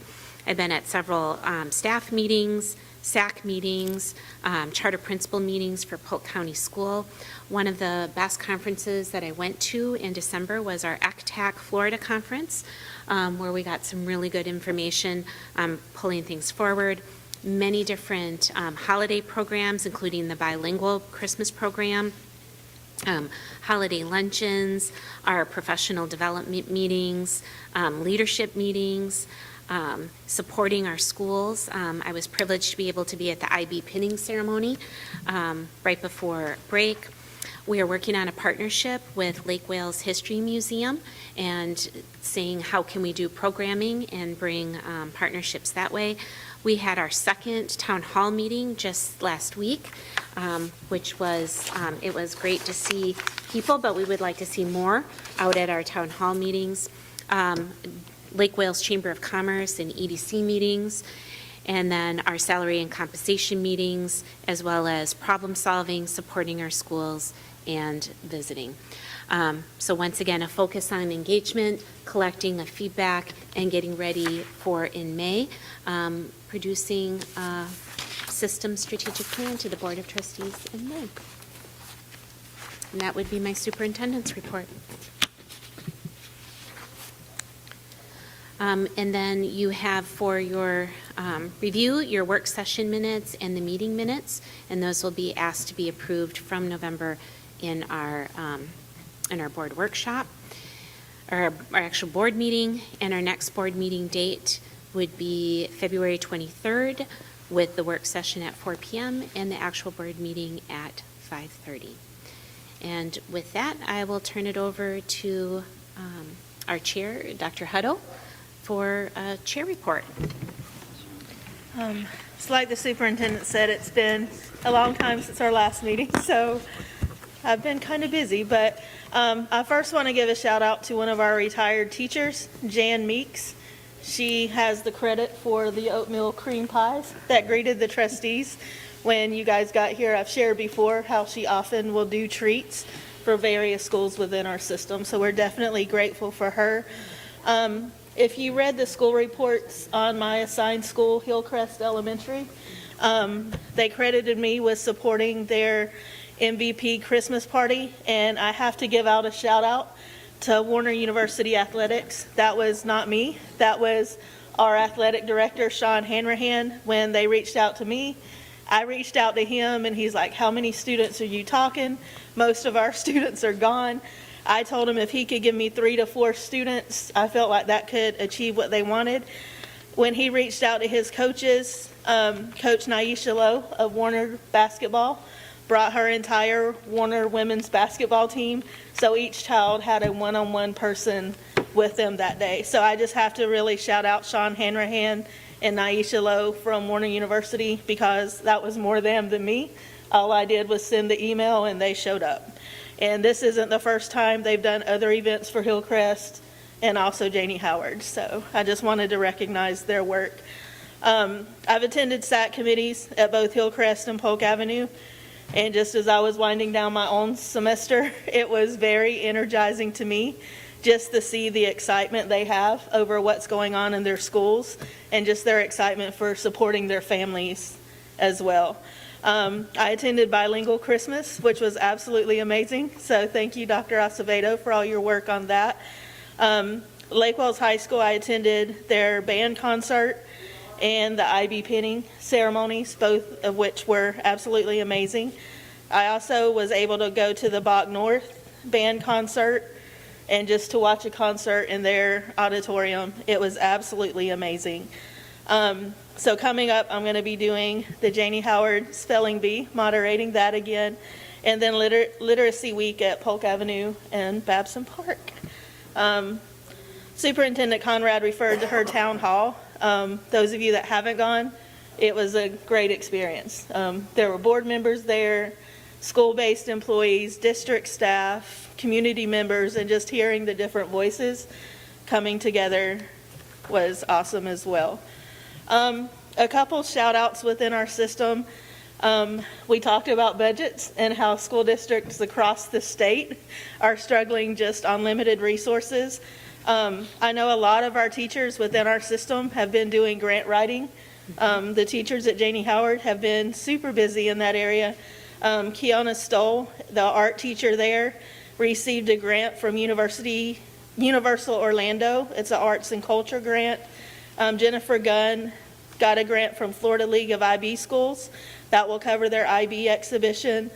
I've been at several staff meetings, SAC meetings, charter principal meetings for Polk County School. One of the best conferences that I went to in December was our ECTAC Florida conference, where we got some really good information pulling things forward. Many different holiday programs, including the bilingual Christmas program, holiday luncheons, our professional development meetings, leadership meetings, supporting our schools. I was privileged to be able to be at the IB pinning ceremony right before break. We are working on a partnership with Lake Wales History Museum and seeing how can we do programming and bring partnerships that way. We had our second town hall meeting just last week, which was, it was great to see people, but we would like to see more out at our town hall meetings. Lake Wales Chamber of Commerce and EDC meetings, and then our salary and compensation meetings, as well as problem solving, supporting our schools, and visiting. So once again, a focus on engagement, collecting of feedback, and getting ready for, in May, producing a system strategic plan to the Board of Trustees in May. And that would be my superintendent's report. And then you have for your review, your work session minutes and the meeting minutes, and those will be asked to be approved from November in our board workshop, our actual board meeting, and our next board meeting date would be February 23rd with the work session at 4 p.m. and the actual board meeting at 5:30. And with that, I will turn it over to our chair, Dr. Hutto, for a chair report. It's like the superintendent said, it's been a long time since our last meeting, so I've been kind of busy, but I first want to give a shout out to one of our retired teachers, Jan Meeks. She has the credit for the oatmeal cream pies that greeted the trustees when you guys got here. I've shared before how she often will do treats for various schools within our system, so we're definitely grateful for her. If you read the school reports on my assigned school, Hillcrest Elementary, they credited me with supporting their MVP Christmas party, and I have to give out a shout out to Warner University Athletics. That was not me. That was our athletic director, Sean Hanrahan. When they reached out to me, I reached out to him, and he's like, how many students are you talking? Most of our students are gone. I told him if he could give me 3 to 4 students, I felt like that could achieve what they wanted. When he reached out to his coaches, Coach Naisha Lowe of Warner Basketball brought her entire Warner women's basketball team, so each child had a one-on-one person with them that day. So I just have to really shout out Sean Hanrahan and Naisha Lowe from Warner University, because that was more them than me. All I did was send the email and they showed up. And this isn't the first time. They've done other events for Hillcrest and also Janie Howard. So I just wanted to recognize their work. I've attended SAC committees at both Hillcrest and Polk Avenue. And just as I was winding down my own semester, it was very energizing to me just to see the excitement they have over what's going on in their schools and just their excitement for supporting their families as well. I attended Bilingual Christmas, which was absolutely amazing. So thank you, Dr. Acevedo, for all your work on that. Lake Wales High School, I attended their band concert and the IB pinning ceremonies, both of which were absolutely amazing. I also was able to go to the Bach North band concert and just to watch a concert in their auditorium. It was absolutely amazing. So coming up, I'm going to be doing the Janie Howard Spelling Bee, moderating that again, and then Literacy Week at Polk Avenue and Babson Park. Superintendent Conrad referred to her town hall. Those of you that haven't gone, it was a great experience. There were board members there, school-based employees, district staff, community members, and just hearing the different voices coming together was awesome as well. A couple shout outs within our system. We talked about budgets and how school districts across the state are struggling just on limited resources. I know a lot of our teachers within our system have been doing grant writing. The teachers at Janie Howard have been super busy in that area. Kiana Stoll, the art teacher there, received a grant from Universal Orlando. It's an arts and culture grant. Jennifer Gunn got a grant from Florida League of IB Schools that will cover their IB exhibition.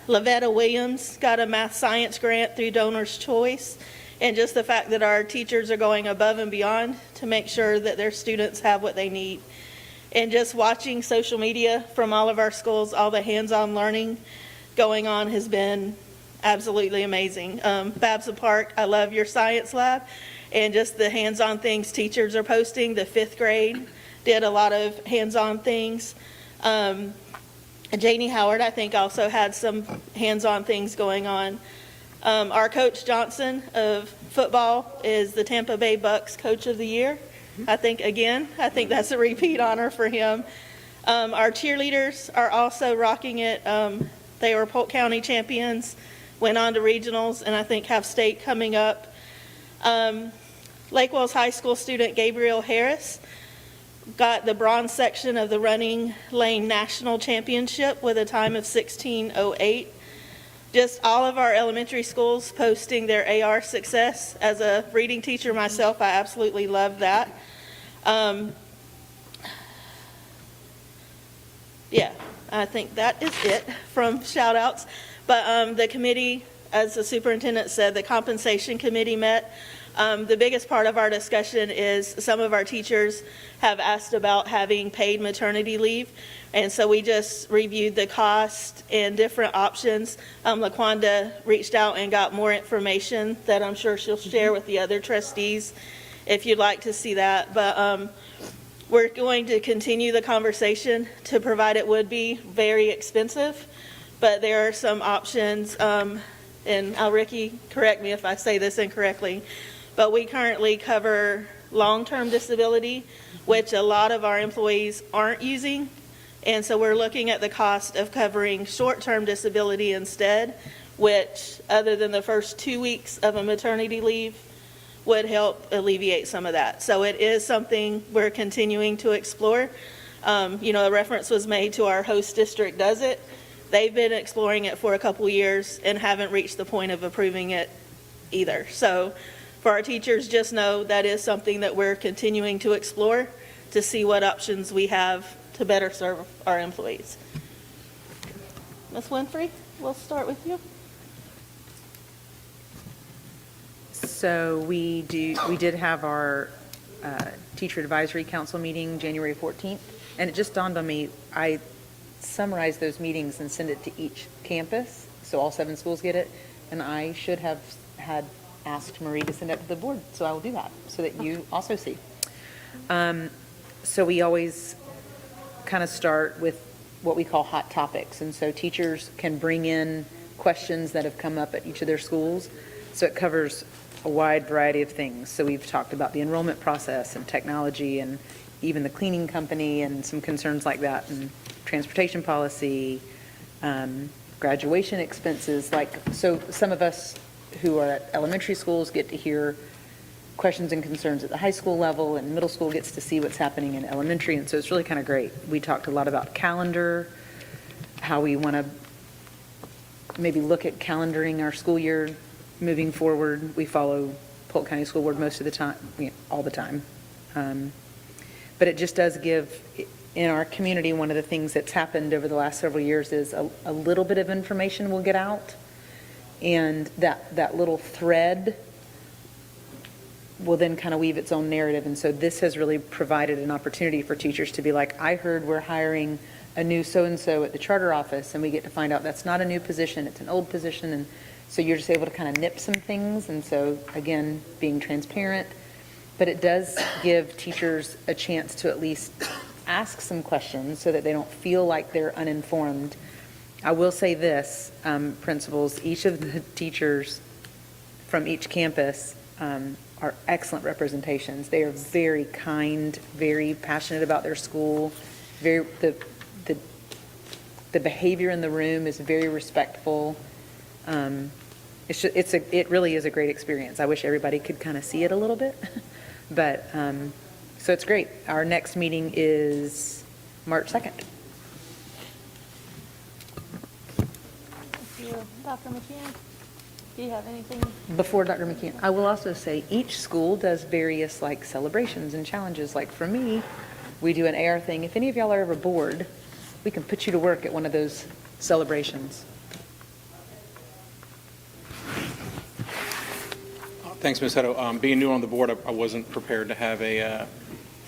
Lavetta Williams got a math science grant through Donor's Choice, and just the fact that our teachers are going above and beyond to make sure that their students have what they need. And just watching social media from all of our schools, all the hands-on learning going on has been absolutely amazing. Babs Park, I love your science lab and just the hands-on things teachers are posting. The 5th grade did a lot of hands-on things. Janie Howard, I think, also had some hands-on things going on. Our Coach Johnson of football is the Tampa Bay Bucks Coach of the Year. I think that's a repeat honor for him. Our cheerleaders are also rocking it. They were Polk County champions, went on to regionals, and I think have state coming up. Lake Wells High School student Gabriel Harris got the bronze section of the running lane national championship with a time of 16:08. Just all of our elementary schools posting their AR success. As a reading teacher myself, I absolutely love that. Yeah, I think that is it from shout outs. But the committee, as the superintendent said, the compensation committee met. The biggest part of our discussion is some of our teachers have asked about having paid maternity leave. And so we just reviewed the cost and different options. LaQuanda reached out and got more information that I'm sure she'll share with the other trustees if you'd like to see that. But we're going to continue the conversation. To provide it would be very expensive, but there are some options. And Ricky, correct me if I say this incorrectly, but we currently cover long-term disability, which a lot of our employees aren't using. And so we're looking at the cost of covering short-term disability instead, which, other than the first 2 weeks of a maternity leave, would help alleviate some of that. So it is something we're continuing to explore. A reference was made to our host district does it. They've been exploring it for a couple years and haven't reached the point of approving it either. So for our teachers, just know that is something that we're continuing to explore to see what options we have to better serve our employees. Ms. Winfrey, we'll start with you. So we did have our Teacher Advisory Council meeting January 14th, and it just dawned on me, I summarized those meetings and send it to each campus, so all 7 schools get it, and I should have had asked Marie to send it to the board, so I will do that, so that you also see. So we always kind of start with what we call hot topics, and so teachers can bring in questions that have come up at each of their schools, so it covers a wide variety of things. So we've talked about the enrollment process and technology and even the cleaning company and some concerns like that, and transportation policy, graduation expenses. So some of us who are at elementary schools get to hear questions and concerns at the high school level, and middle school gets to see what's happening in elementary, and so it's really kind of great. We talked a lot about calendar, how we want to maybe look at calendaring our school year moving forward. We follow Polk County School Board most of the time, all the time. But it just does give, in our community, one of the things that's happened over the last several years is a little bit of information will get out, and that little thread will then kind of weave its own narrative. And so this has really provided an opportunity for teachers to be like, I heard we're hiring a new so-and-so at the charter office, and we get to find out that's not a new position, it's an old position. And so you're just able to kind of nip some things. And so, again, being transparent, but it does give teachers a chance to at least ask some questions so that they don't feel like they're uninformed. I will say this, principals, each of the teachers from each campus are excellent representations. They are very kind, very passionate about their school. The behavior in the room is very respectful. It really is a great experience. I wish everybody could kind of see it a little bit, but so it's great. Our next meeting is March 2nd. Dr. McKeon, do you have anything? Before Dr. McKeon, I will also say each school does various celebrations and challenges. Like for me, we do an AR thing. If any of y'all are ever bored, we can put you to work at one of those celebrations. Thanks, Ms. Hetto. Being new on the board, I wasn't prepared to have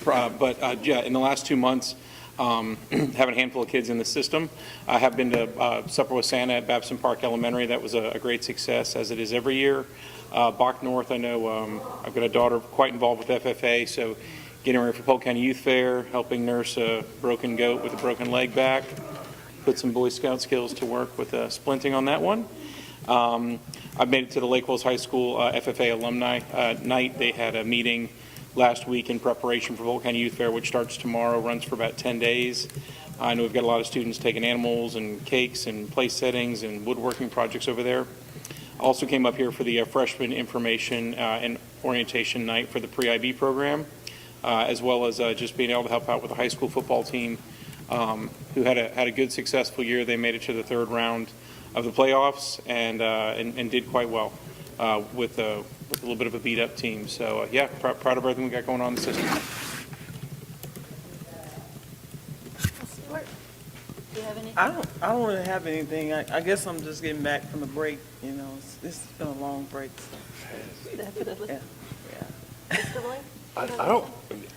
but in the last 2 months, Have a handful of kids in the system. I have been to Supper with Santa at Babson Park Elementary. That was a great success, as it is every year. Bach North, I know I've got a daughter quite involved with FFA, so getting ready for Polk County Youth Fair, helping nurse a broken goat with a broken leg back, put some Boy Scout skills to work with splinting on that one. I've made it to the Lake Wells High School FFA alumni night. They had a meeting last week in preparation for Polk County Youth Fair, which starts tomorrow, runs for about 10 days. I know we've got a lot of students taking animals and cakes and place settings and woodworking projects over there. Also came up here for the freshman information and orientation night for the pre-IB program, as well as just being able to help out with the high school football team, who had a good, successful year. They made it to the third round of the playoffs and did quite well with a little bit of a beat-up team. So, yeah, proud of everything we got going on in the system. Stuart, do you have anything? I don't really have anything. I guess I'm just getting back from the break, you know, it's been a long break. So. Definitely. Yeah. Mr. Blaine?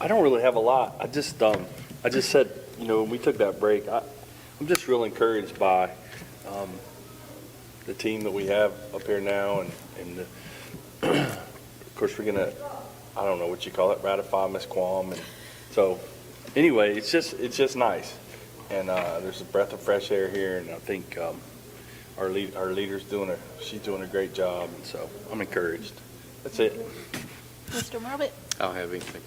I don't really have a lot. I just said, you know, when we took that break, I'm just real encouraged by the team that we have up here now, and of course we're gonna, I don't know what you call it, ratify Ms. Quam, and so anyway, it's just nice, and there's a breath of fresh air here, and I think our leader's she's doing a great job, and so I'm encouraged. That's it. Mr. Marbut? I don't have anything.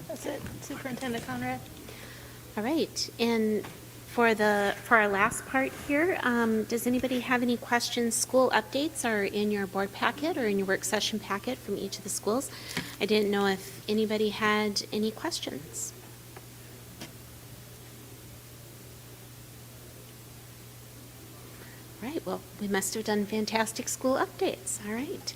That's it. Superintendent Conrad? All right, and for our last part here, does anybody have any questions? School updates are in your board packet or in your work session packet from each of the schools. I didn't know if anybody had any questions. All right, well, we must have done fantastic school updates. All right.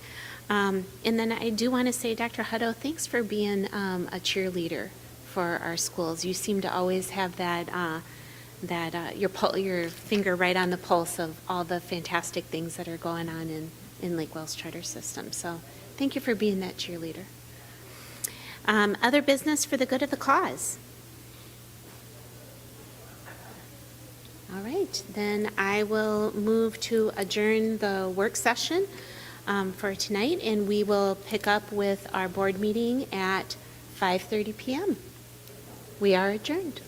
And then I do want to say, Dr. Hutto, thanks for being a cheerleader for our schools. You seem to always have your finger right on the pulse of all the fantastic things that are going on in Lake Wells Charter System. So thank you for being that cheerleader. Other business for the good of the cause. All right, then I will move to adjourn the work session for tonight, and we will pick up with our board meeting at 5:30 p.m. We are adjourned.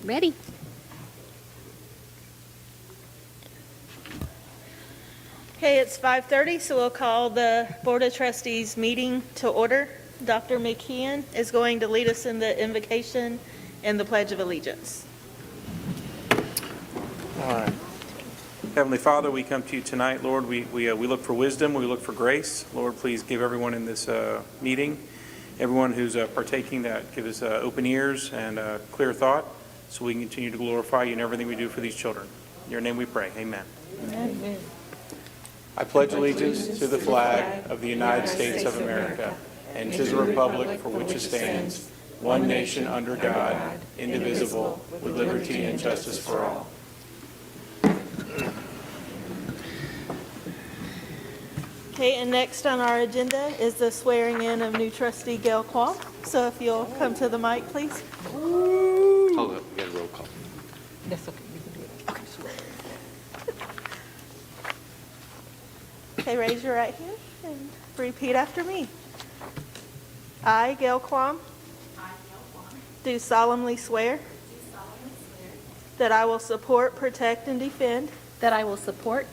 Ready? Okay, it's 5:30, so we'll call the Board of Trustees meeting to order. Dr. McKeon is going to lead us in the invocation and the Pledge of Allegiance. All right. Heavenly Father, we come to you tonight, Lord. We look for wisdom. We look for grace. Lord, please give everyone in this meeting, everyone who's partaking, that give us open ears and clear thought, so we can continue to glorify you in everything we do for these children. In your name we pray. Amen. Amen. I pledge allegiance to the flag of the United States of America and to the republic for which it stands, one nation under God, indivisible, with liberty and justice for all. Okay, and next on our agenda is the swearing in of new trustee Gail Quam. So if you'll come to the mic, please. Hold up, we got a roll call. That's okay, you can do it. Okay, raise your right hand and repeat after me. I, Gail Quam, do solemnly swear that I will support, protect, and defend That I will support,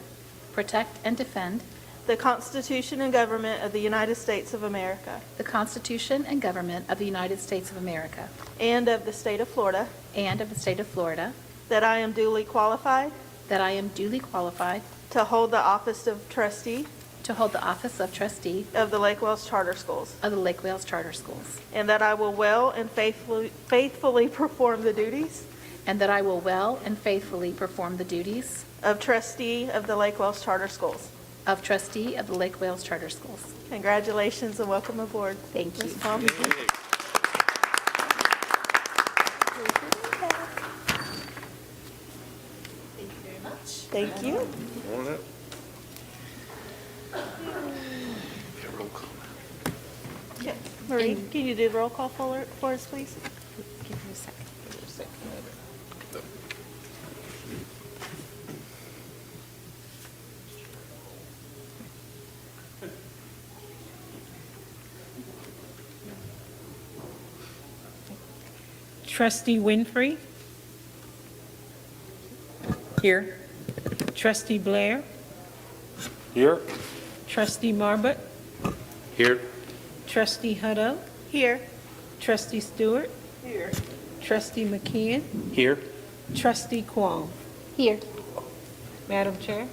protect, and defend the Constitution and government of the United States of America the Constitution and government of the United States of America and of the state of Florida, and of the state of Florida, that I am duly qualified that I am duly qualified to hold the office of trustee to hold the office of trustee of the Lake Wales Charter Schools, of the Lake Wales Charter Schools, and that I will well and faithfully perform the duties and that I will well and faithfully perform the duties of trustee of the Lake Wales Charter Schools. of trustee of the Lake Wales Charter Schools. Congratulations and welcome aboard. Thank you. Ms. Palm. Thank you. Okay. Marie, can you do the roll call for us, please? Give me a second. Trustee Winfrey? Here. Trustee Blair? Here. Trustee Marbut? Here. Trustee Hutto? Here. Trustee Stewart? Here. Trustee McKeon? Here. Trustee Quam? Here. Madam Chair?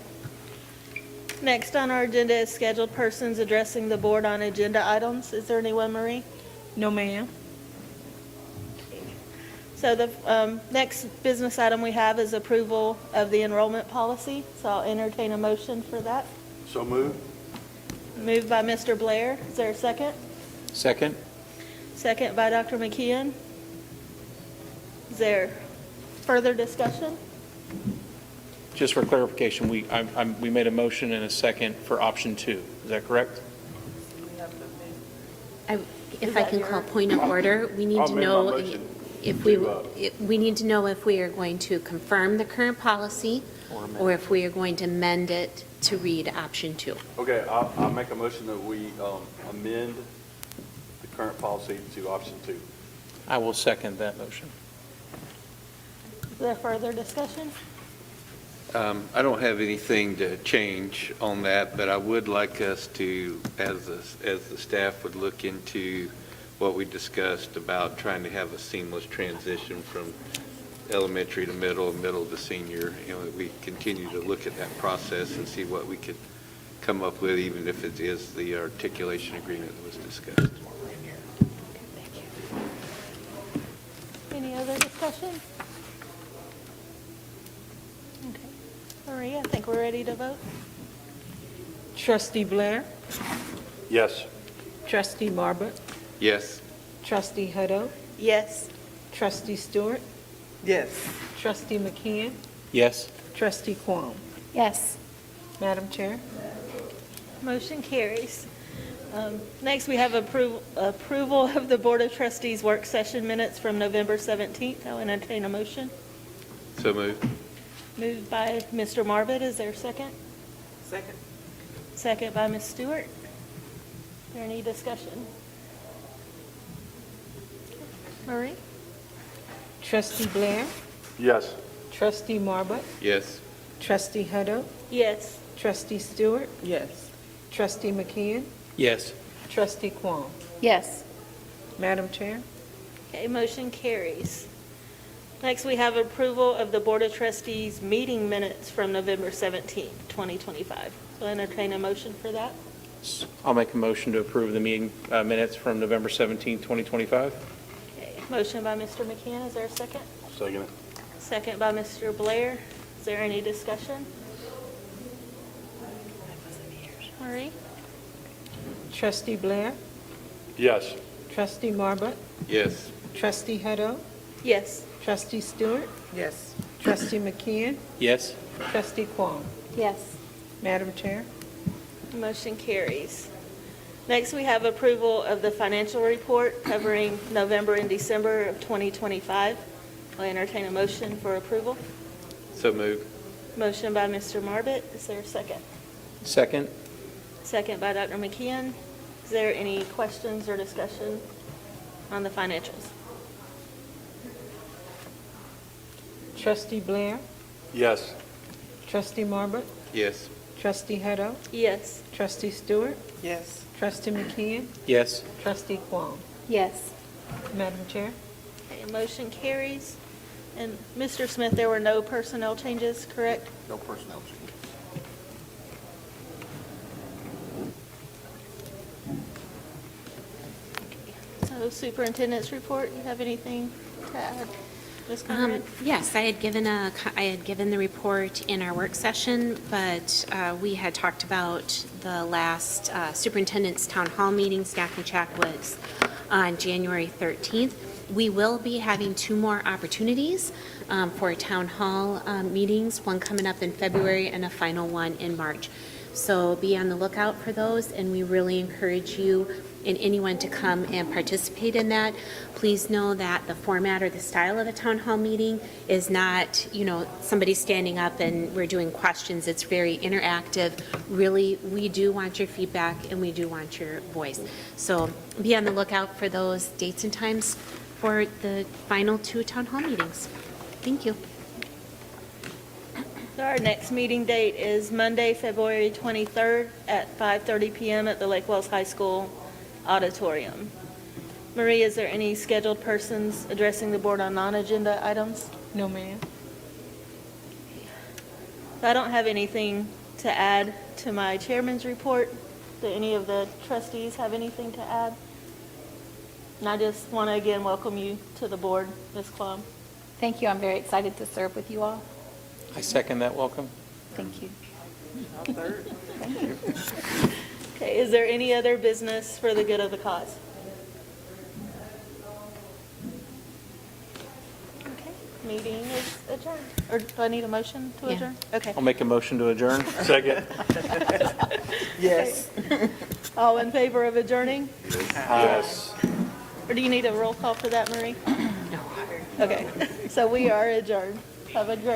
Next on our agenda is scheduled persons addressing the board on agenda items. Is there anyone, Marie? No, ma'am. So the next business item we have is approval of the enrollment policy. So I'll entertain a motion for that. So moved. Moved by Mr. Blair. Is there a second? Second. Second by Dr. McKeon. Is there further discussion? Just for clarification, we made a motion and a second for option 2. Is that correct? If I can call point of order, we need to know if we need to know if we are going to confirm the current policy or if we are going to amend it to read option 2. Okay, I'll make a motion that we amend the current policy to option 2. I will second that motion. Is there further discussion? I don't have anything to change on that, but I would like us to, as the staff would look into what we discussed about trying to have a seamless transition from elementary to middle and middle to senior. You know, we continue to look at that process and see what we could come up with, even if it is the articulation agreement that was discussed. Any other discussion? Okay. Marie, I think we're ready to vote. Trustee Blair? Yes. Trustee Marbut? Yes. Trustee Hutto? Yes. Trustee Stewart? Yes. Trustee McKeon? Yes. Trustee Quam? Yes. Madam Chair? Motion carries. Next, we have approval of the Board of Trustees work session minutes from November 17th. I'll entertain a motion. So moved. Moved by Mr. Marbut. Is there a second? Second. Second by Ms. Stewart. Is there any discussion? Marie? Trustee Blair? Yes. Trustee Marbutt, Yes. Trustee Hutto, Yes. Trustee Stewart, Yes. Trustee McKeon, Yes. Trustee Quam. Yes. Madam Chair? Okay, motion carries. Next, we have approval of the Board of Trustees meeting minutes from November 17th, 2025. So entertain a motion for that. I'll make a motion to approve the meeting minutes from November 17th, 2025. Okay, motion by Mr. McKeon, is there a second? Second it. Second by Mr. Blair. Is there any discussion? Marie? Trustee Blair, Yes. Trustee Marbutt, Yes. Trustee Hutto, Yes. Trustee Stewart, Yes. Trustee McKeon, Yes. Trustee Quam. Yes. Madam Chair? Motion carries. Next, we have approval of the financial report covering November and December of 2025. I'll entertain a motion for approval. So moved. Motion by Mr. Marbut. Is there a second? Second. Second by Dr. McKeon. Is there any questions or discussion on the financials? Trustee Blair, Yes. Trustee Marbutt, Yes. Trustee Hutto, Yes. Trustee Stewart, Yes. Trustee McKeon, Yes. Trustee Quam. Yes. Madam Chair? Okay, motion carries. And Mr. Smith, there were no personnel changes, correct? No personnel change. So superintendent's report, you have anything to add? Ms. Conrad? Yes, I had given the report in our work session, but we had talked about the last superintendent's town hall meeting, Staff and Check, was on January 13th. We will be having 2 more opportunities for town hall meetings, one coming up in February and a final one in March. So be on the lookout for those, and we really encourage you and anyone to come and participate in that. Please know that the format or the style of the town hall meeting is not, somebody standing up and we're doing questions. It's very interactive. Really, we do want your feedback and we do want your voice. So be on the lookout for those dates and times for the final 2 town hall meetings. Thank you. So our next meeting date is Monday, February 23rd at 5:30 PM at the Lake Wells High School auditorium. Marie, is there any scheduled persons addressing the board on non-agenda items? No, ma'am. I don't have anything to add to my chairman's report. Do any of the trustees have anything to add? And I just want to again welcome you to the board, Ms. Klum. Thank you. I'm very excited to serve with you all. I second that welcome. Thank you. Okay, is there any other business for the good of the cause? Okay, meeting is adjourned. Or do I need a motion to Yeah. adjourn? Okay. I'll make a motion to adjourn. Second. Yes. All in favor of adjourning? Yes. Or do you need a roll call for that, Marie? No. Okay, so we are adjourned. Have a great